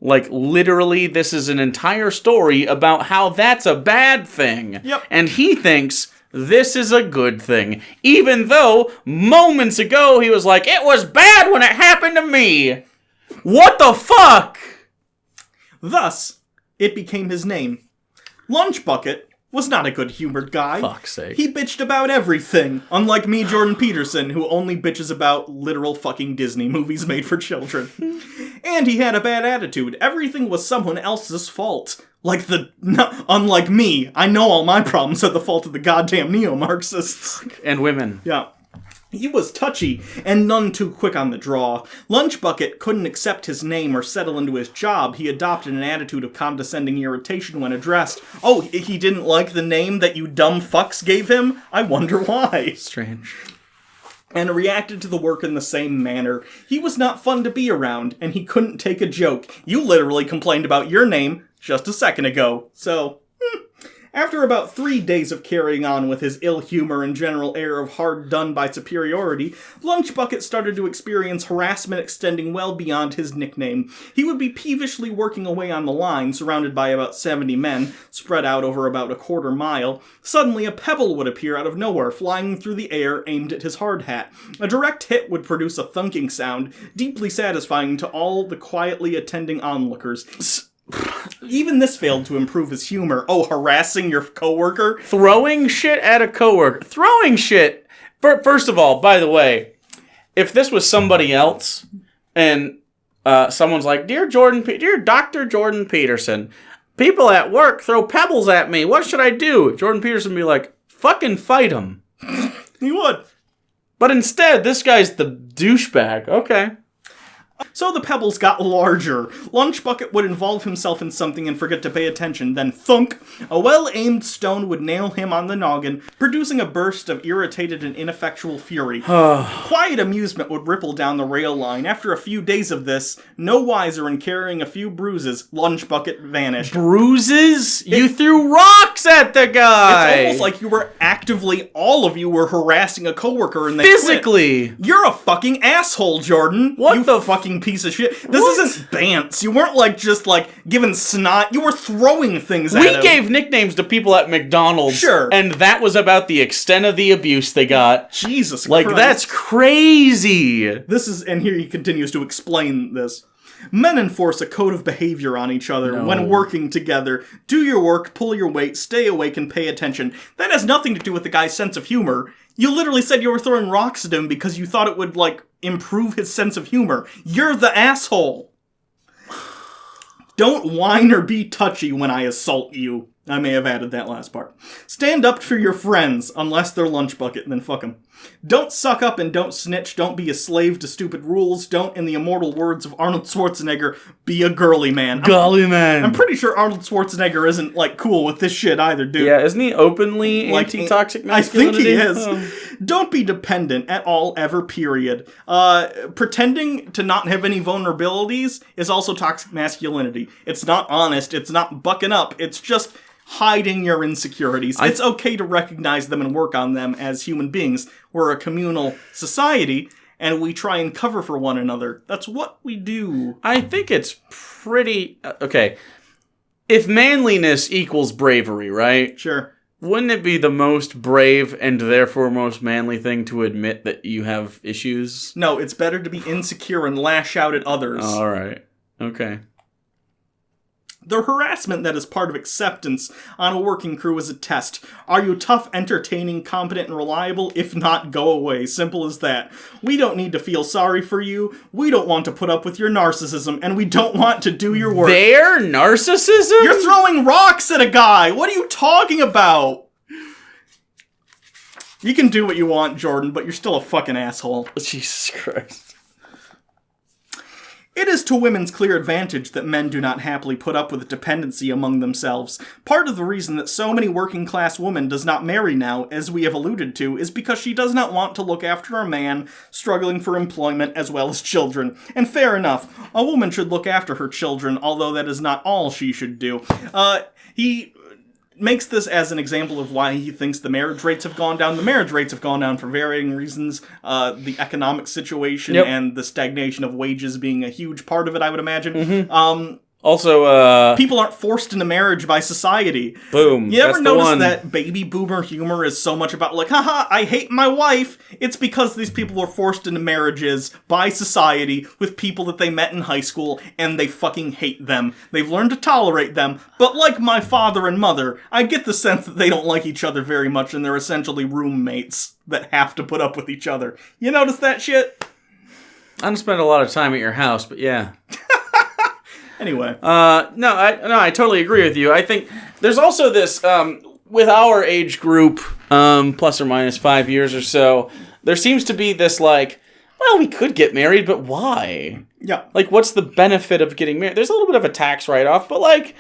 Like, literally, this is an entire story about how that's a bad thing.
Yep.
And he thinks... This is a good thing, even though moments ago he was like, it was bad when it happened to me. What the fuck?
Thus, it became his name. Lunch Bucket was not a good-humored guy.
Fuck's sake.
He bitched about everything, unlike me, Jordan Peterson, who only bitches about literal fucking Disney movies made for children. And he had a bad attitude. Everything was someone else's fault. Unlike me, I know all my problems are the fault of the goddamn neo-Marxists.
And women.
Yeah. He was touchy, and none too quick on the draw. Lunch Bucket couldn't accept his name or settle into his job. He adopted an attitude of condescending irritation when addressed. Oh, he didn't like the name that you dumb fucks gave him? I wonder why.
Strange.
And reacted to the work in the same manner. He was not fun to be around, and he couldn't take a joke. You literally complained about your name just a second ago. So, after about 3 days of carrying on with his ill humor and general air of hard done by superiority, Lunch Bucket started to experience harassment extending well beyond his nickname. He would be peevishly working away on the line, surrounded by about 70 men, spread out over about a quarter mile. Suddenly, a pebble would appear out of nowhere, flying through the air, aimed at his hard hat. A direct hit would produce a thunking sound, deeply satisfying to all the quietly attending onlookers. Even this failed to improve his humor. Oh, harassing your coworker?
Throwing shit at a coworker. Throwing shit. First of all, by the way, if this was somebody else, and someone's like, Dear Dr. Jordan Peterson, people at work throw pebbles at me. What should I do? Jordan Peterson would be like, fucking fight him.
He would.
But instead, this guy's the douchebag. Okay.
So the pebbles got larger. Lunch Bucket would involve himself in something and forget to pay attention. Then thunk! A well-aimed stone would nail him on the noggin, producing a burst of irritated and ineffectual fury. Quiet amusement would ripple down the rail line. After a few days of this, no wiser and carrying a few bruises, Lunch Bucket vanished.
Bruises? You threw rocks at the guy!
It's almost like you were actively, all of you were harassing a coworker and they
Physically!
quit. You're a fucking asshole, Jordan!
What
you
the
fucking piece of shit. This isn't Bants. You weren't just giving snot. You were throwing things at him.
We gave nicknames to people at McDonald's.
Sure.
And that was about the extent of the abuse they got.
Jesus
Christ. That's crazy.
And here he continues to explain this. Men enforce a code of behavior on each other when working together. Do your work, pull your weight, stay awake, and pay attention. That has nothing to do with the guy's sense of humor. You literally said you were throwing rocks at him because you thought it would, improve his sense of humor. You're the asshole. Don't whine or be touchy when I assault you. I may have added that last part. Stand up for your friends, unless they're Lunch Bucket, then fuck them. Don't suck up and don't snitch. Don't be a slave to stupid rules. Don't, in the immortal words of Arnold Schwarzenegger, be a girly man. I'm pretty sure Arnold Schwarzenegger isn't, cool with this shit either, dude.
Yeah, isn't he openly anti-toxic masculinity?
I think he is. Don't be dependent at all, ever, period. Pretending to not have any vulnerabilities is also toxic masculinity. It's not honest. It's not bucking up. It's just hiding your insecurities. It's okay to recognize them and work on them as human beings. We're a communal society, and we try and cover for one another. That's what we do.
I think it's pretty... okay. If manliness equals bravery, right?
Sure.
Wouldn't it be the most brave and therefore most manly thing to admit that you have issues?
No, it's better to be insecure and lash out at others.
All right. Okay.
The harassment that is part of acceptance on a working crew is a test. Are you tough, entertaining, competent, and reliable? If not, go away. Simple as that. We don't need to feel sorry for you. We don't want to put up with your narcissism, and we don't want to do your work.
Their narcissism?
You're throwing rocks at a guy! What are you talking about? You can do what you want, Jordan, but you're still a fucking asshole.
Jesus Christ.
It is to women's clear advantage that men do not happily put up with dependency among themselves. Part of the reason that so many working-class women does not marry now, as we have alluded to, is because she does not want to look after a man struggling for employment as well as children. And fair enough, a woman should look after her children, although that is not all she should do. He makes this as an example of why he thinks the marriage rates have gone down. The marriage rates have gone down for varying reasons. The economic situation and the stagnation of wages being a huge part of it, I would imagine.
Mm-hmm. Also,
people aren't forced into marriage by society.
Boom.
You ever
That's
notice that baby boomer humor is so much about like, haha, I hate my wife? It's because these people were forced into marriages by society with people that they met in high school, and they fucking hate them. They've learned to tolerate them, but like my father and mother, I get the sense that they don't like each other very much, and they're essentially roommates that have to put up with each other. You notice that shit?
I don't spend a lot of time at your house, but yeah.
Anyway.
I totally agree with you. I think there's also this, with our age group, plus or minus 5 years or so, there seems to be this, like, well, we could get married, but why?
Yeah.
Like, what's the benefit of getting married? There's a little bit of a tax write-off, but, like,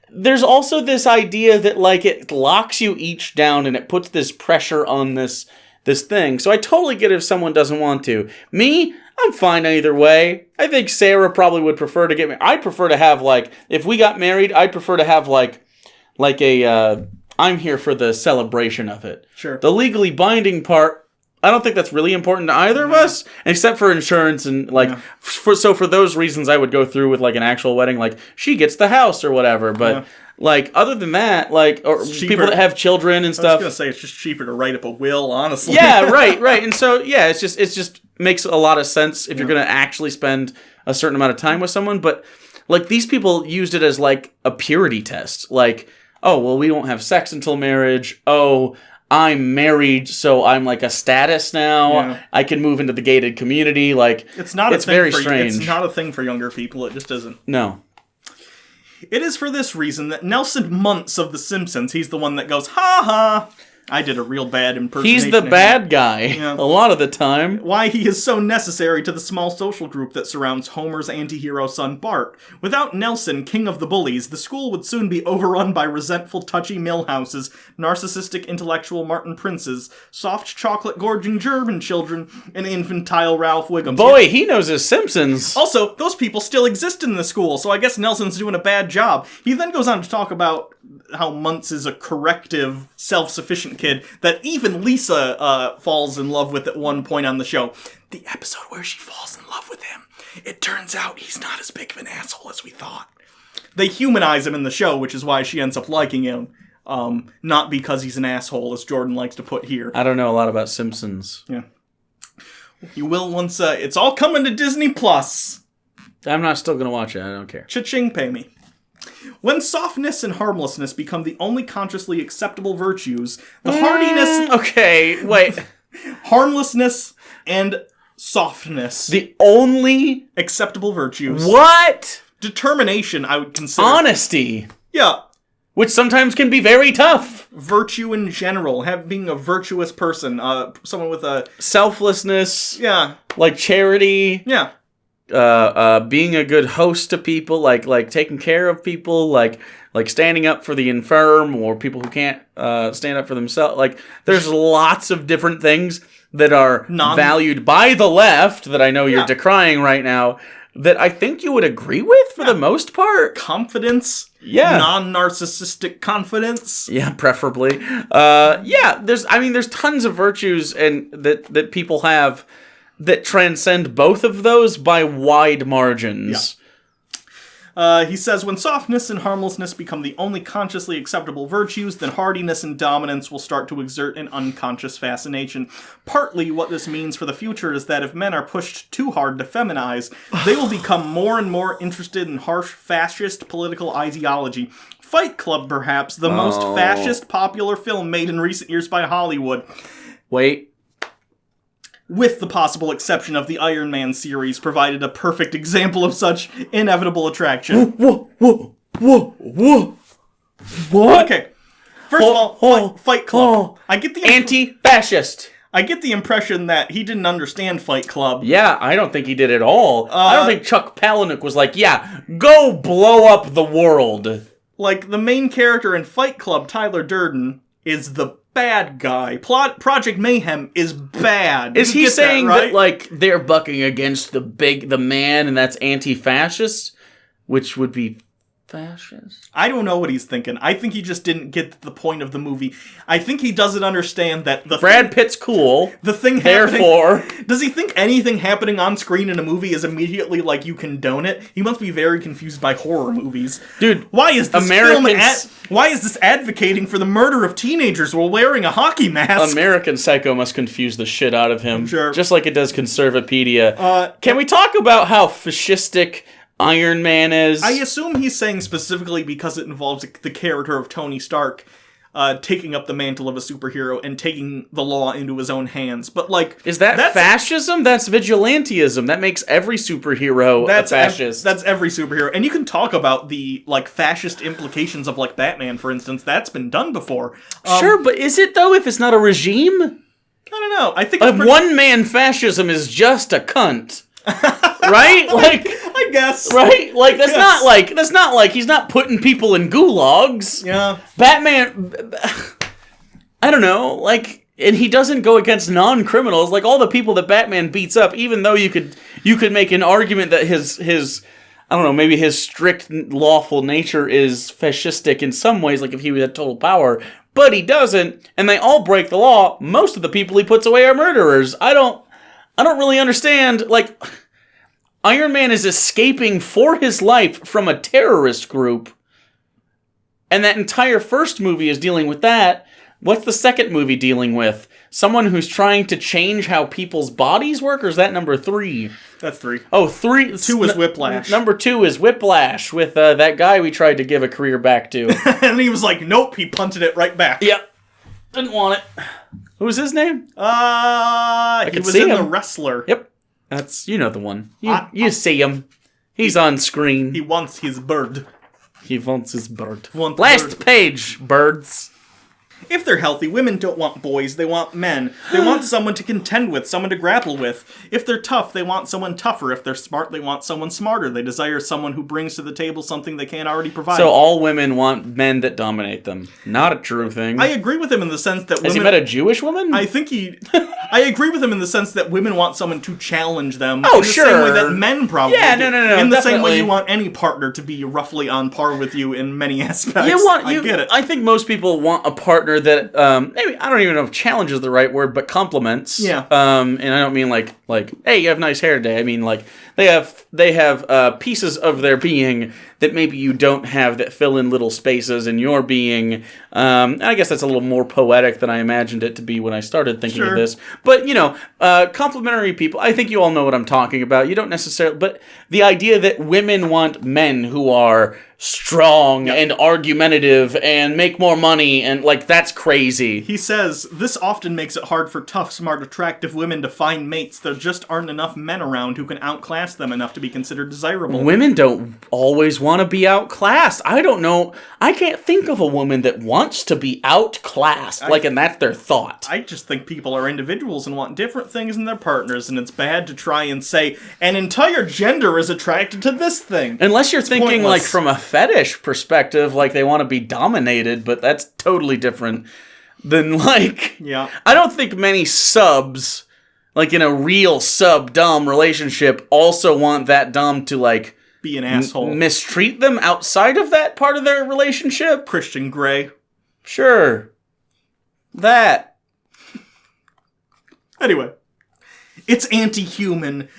there's also this idea that, like, it locks you each down and it puts this pressure on this thing. So I totally get it if someone doesn't want to. Me, I'm fine either way. I think Sarah probably would prefer to get married. I'd prefer to have, like, if we got married, I'd prefer to have, like a, I'm here for the celebration of it.
Sure.
The legally binding part, I don't think that's really important to either of us, except for insurance and, like, for those reasons, I would go through with, like, an actual wedding, like, she gets the house or whatever, but... Like, other than that, like, or people that have children and stuff.
I was going to say, it's just cheaper to write up a will, honestly.
Yeah, right. And so, yeah, it's just makes a lot of sense if you're going to actually spend a certain amount of time with someone. But, like, these people used it as, like, a purity test. Like, oh, well, we won't have sex until marriage. Oh, I'm married, so I'm, like, a status now. Yeah. I can move into the gated community. Like, it's very strange.
It's not a thing for younger people. It just isn't.
No.
It is for this reason that Nelson Muntz of The Simpsons, he's the one that goes, ha ha, I did a real bad impersonation.
He's the bad guy, a lot of the time.
Why he is so necessary to the small social group that surrounds Homer's anti-hero son Bart. Without Nelson, king of the bullies, the school would soon be overrun by resentful, touchy Millhouses, narcissistic intellectual Martin Princes, soft chocolate-gorging German children, and infantile Ralph Wiggums.
Boy, he knows his Simpsons.
Also, those people still exist in the school, so I guess Nelson's doing a bad job. He then goes on to talk about how Muntz is a corrective, self-sufficient kid that even Lisa falls in love with at one point on the show. The episode where she falls in love with him, it turns out he's not as big of an asshole as we thought. They humanize him in the show, which is why she ends up liking him. Not because he's an asshole, as Jordan likes to put here.
I don't know a lot about Simpsons.
Yeah. You will once, it's all coming to Disney+.
I'm not still gonna watch it, I don't care.
Cha-ching, pay me. When softness and harmlessness become the only consciously acceptable virtues, the hardiness...
Okay, wait.
Harmlessness and softness.
The only...
acceptable virtues.
What?
Determination, I would consider.
Honesty.
Yeah.
Which sometimes can be very tough.
Virtue in general. Being a virtuous person. Someone with a...
selflessness.
Yeah.
Like charity.
Yeah.
Being a good host to people, like taking care of people, like standing up for the infirm or people who can't stand up for themselves. Like, there's lots of different things that are valued by the left that I know you're decrying right now that I think you would agree with for the most part.
Confidence.
Yeah.
Non-narcissistic confidence.
Yeah, preferably. There's tons of virtues and that people have that transcend both of those by wide margins.
He says, when softness and harmlessness become the only consciously acceptable virtues, then hardiness and dominance will start to exert an unconscious fascination. Partly what this means for the future is that if men are pushed too hard to feminize, they will become more and more interested in harsh fascist political ideology. Fight Club, perhaps, the most fascist popular film made in recent years by Hollywood.
Wait.
With the possible exception of the Iron Man series, provided a perfect example of such inevitable attraction.
Whoa. What?
Okay. First of all, Fight Club. I get the
Anti-fascist.
I get the impression that he didn't understand Fight Club.
Yeah, I don't think he did at all. I don't think Chuck Palahniuk was like, yeah, go blow up the world.
Like, the main character in Fight Club, Tyler Durden, is the bad guy. Project Mayhem is bad.
Is he saying
that, right?
that, like, they're bucking against the man, and that's anti-fascist? Which would be fascist?
I don't know what he's thinking. I think he just didn't get the point of the movie. I think he doesn't understand that
Brad Pitt's cool.
The thing
therefore,
does he think anything happening on screen in a movie is immediately like you condone it? He must be very confused by horror movies.
Dude,
why is this why is this advocating for the murder of teenagers while wearing a hockey mask?
American Psycho must confuse the shit out of him.
Sure.
Just like it does Conservapedia. Can we talk about how fascistic Iron Man is?
I assume he's saying specifically because it involves the character of Tony Stark taking up the mantle of a superhero and taking the law into his own hands. But, like...
Is that's fascism? That's vigilantism. That makes every superhero a fascist.
That's every superhero. And you can talk about the, like, fascist implications of, like, Batman, for instance. That's been done before.
Sure, but is it, though, if it's not a regime?
I don't know. I think...
one-man fascism is just a cunt. Right? Like...
I guess.
Right? Like, that's not like he's not putting people in gulags.
Yeah.
Batman, I don't know, like, and he doesn't go against non-criminals, like all the people that Batman beats up, even though you could make an argument that his I don't know, maybe his strict lawful nature is fascistic in some ways, like if he had total power, but he doesn't, and they all break the law. Most of the people he puts away are murderers. I don't really understand, like... Iron Man is escaping for his life from a terrorist group. And that entire first movie is dealing with that. What's the second movie dealing with? Someone who's trying to change how people's bodies work? Or is that number 3?
That's 3.
Oh, 3.
2 is Whiplash.
Number 2 is Whiplash with that guy we tried to give a career back to.
And he was like, nope, he punted it right back.
Yep. Didn't want it. What was his name?
He was in The Wrestler.
Yep. That's, you know the one. You see him. He's on screen.
He wants his bird.
He wants his bird.
Last
page, birds.
If they're healthy, women don't want boys, they want men. They want someone to contend with, someone to grapple with. If they're tough, they want someone tougher. If they're smart, they want someone smarter. They desire someone who brings to the table something they can't already provide.
So all women want men that dominate them. Not a true thing.
I agree with him in the sense that
Has he met a Jewish woman?
I think I agree with him in the sense that women want someone to challenge them.
Oh,
in the
sure.
same way that men probably do.
No.
In the
definitely.
same way you want any partner to be roughly on par with you in many aspects. I get it.
I think most people want a partner that... maybe, I don't even know if challenge is the right word, but compliments.
Yeah.
And I don't mean like, hey, you have nice hair today. I mean like, they have pieces of their being that maybe you don't have that fill in little spaces in your being. I guess that's a little more poetic than I imagined it to be when I started thinking of this. But, complimentary people, I think you all know what I'm talking about. You don't necessarily, but the idea that women want men who are strong and argumentative and make more money and, like, that's crazy.
He says, this often makes it hard for tough, smart, attractive women to find mates. There just aren't enough men around who can outclass them enough to be considered desirable.
Women don't always want to be outclassed. I don't know. I can't think of a woman that wants to be outclassed, and that's their thought.
I just think people are individuals and want different things in their partners, and it's bad to try and say, an entire gender is attracted to this thing.
Unless you're thinking, like, from a fetish perspective, like they want to be dominated, but that's totally different than, like...
Yeah.
I don't think many subs, like in a real sub-dom relationship, also want that dom to, like...
be an asshole.
Mistreat them outside of that part of their relationship?
Christian Grey.
Sure. That.
Anyway. It's anti-human.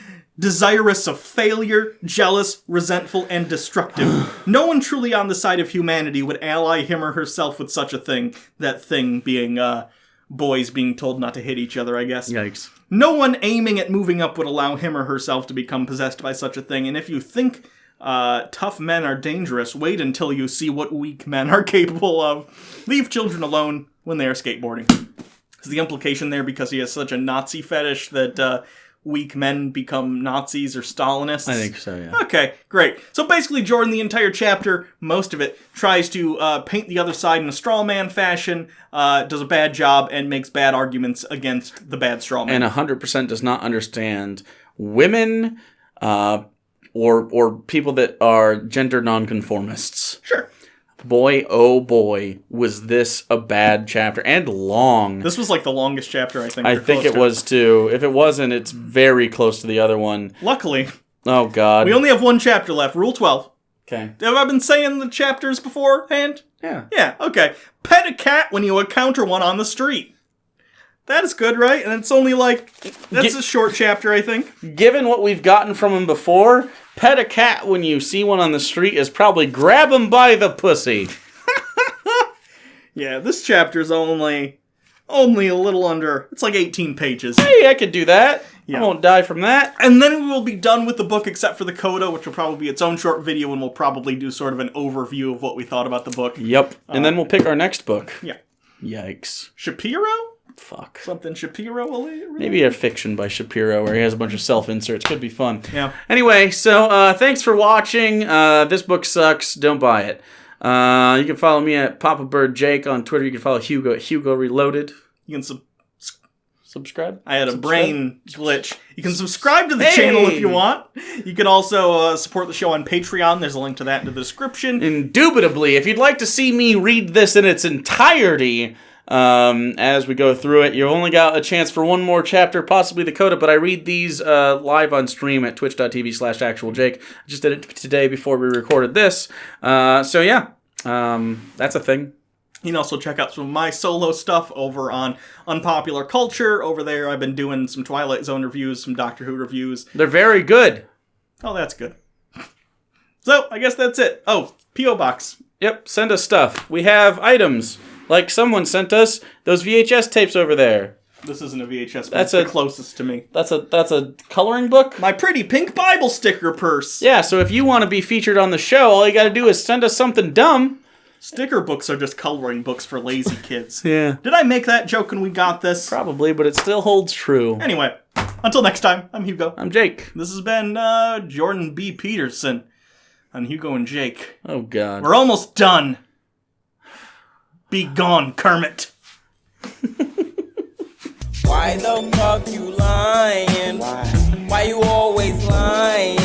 desirous of failure, jealous, resentful, and destructive. No one truly on the side of humanity would ally him or herself with such a thing. That thing being, boys being told not to hit each other, I guess.
Yikes.
No one aiming at moving up would allow him or herself to become possessed by such a thing, and if you think tough men are dangerous, wait until you see what weak men are capable of. Leave children alone when they are skateboarding. Is the implication there because he has such a Nazi fetish that weak men become Nazis or Stalinists?
I think so, yeah.
Okay, great. So basically, Jordan, the entire chapter, most of it, tries to paint the other side in a straw man fashion, does a bad job, and makes bad arguments against the bad straw man.
And 100% does not understand women or people that are gender nonconformists.
Sure.
Boy, oh boy, was this a bad chapter. And long.
This was like the longest chapter, I think.
I think it was too. If it wasn't, it's very close to the other one.
Luckily.
Oh, God.
We only have one chapter left. Rule 12.
Okay.
Have I been saying the chapters beforehand?
Yeah.
Yeah, okay. Pet a cat when you encounter one on the street. That is good, right? And it's only like... That's a short chapter, I think.
Given what we've gotten from him before, pet a cat when you see one on the street is probably grab him by the pussy.
Yeah, this chapter's only a little under... It's like 18 pages.
Hey, I could do that.
Yeah.
I won't die from that.
And then we will be done with the book except for the coda, which will probably be its own short video, and we'll probably do sort of an overview of what we thought about the book.
Yep. And then we'll pick our next book.
Yeah.
Yikes.
Shapiro?
Fuck.
Something Shapiro?
Maybe a fiction by Shapiro where he has a bunch of self-inserts. Could be fun.
Yeah.
Anyway, so thanks for watching. This book sucks. Don't buy it. You can follow me at Papa Bird Jake on Twitter. You can follow Hugo at Hugo Reloaded.
You can
subscribe.
I had a brain glitch. You can subscribe to the channel if you want. You can also support the show on Patreon. There's a link to that in the description.
Indubitably, if you'd like to see me read this in its entirety... as we go through it, you only got a chance for one more chapter, possibly the coda, but I read these live on stream at twitch.tv/actualjake. I just did it today before we recorded this. So yeah, that's a thing.
You can also check out some of my solo stuff over on Unpopular Culture. Over there, I've been doing some Twilight Zone reviews, some Doctor Who reviews.
They're very good.
Oh, that's good. So, I guess that's it. Oh, P.O. Box.
Yep, send us stuff. We have items. Like someone sent us those VHS tapes over there.
This isn't a VHS, but
That's
it's the closest to me.
That's a coloring book?
My pretty pink Bible sticker purse.
Yeah, so if you want to be featured on the show, all you gotta do is send us something dumb.
Sticker books are just coloring books for lazy kids.
Yeah.
Did I make that joke when we got this?
Probably, but it still holds true.
Anyway, until next time, I'm Hugo.
I'm Jake.
This has been Jordan B. Peterson on Hugo and Jake.
Oh, God.
We're almost done. Be gone, Kermit.
Why the fuck you lying? Why you always lying?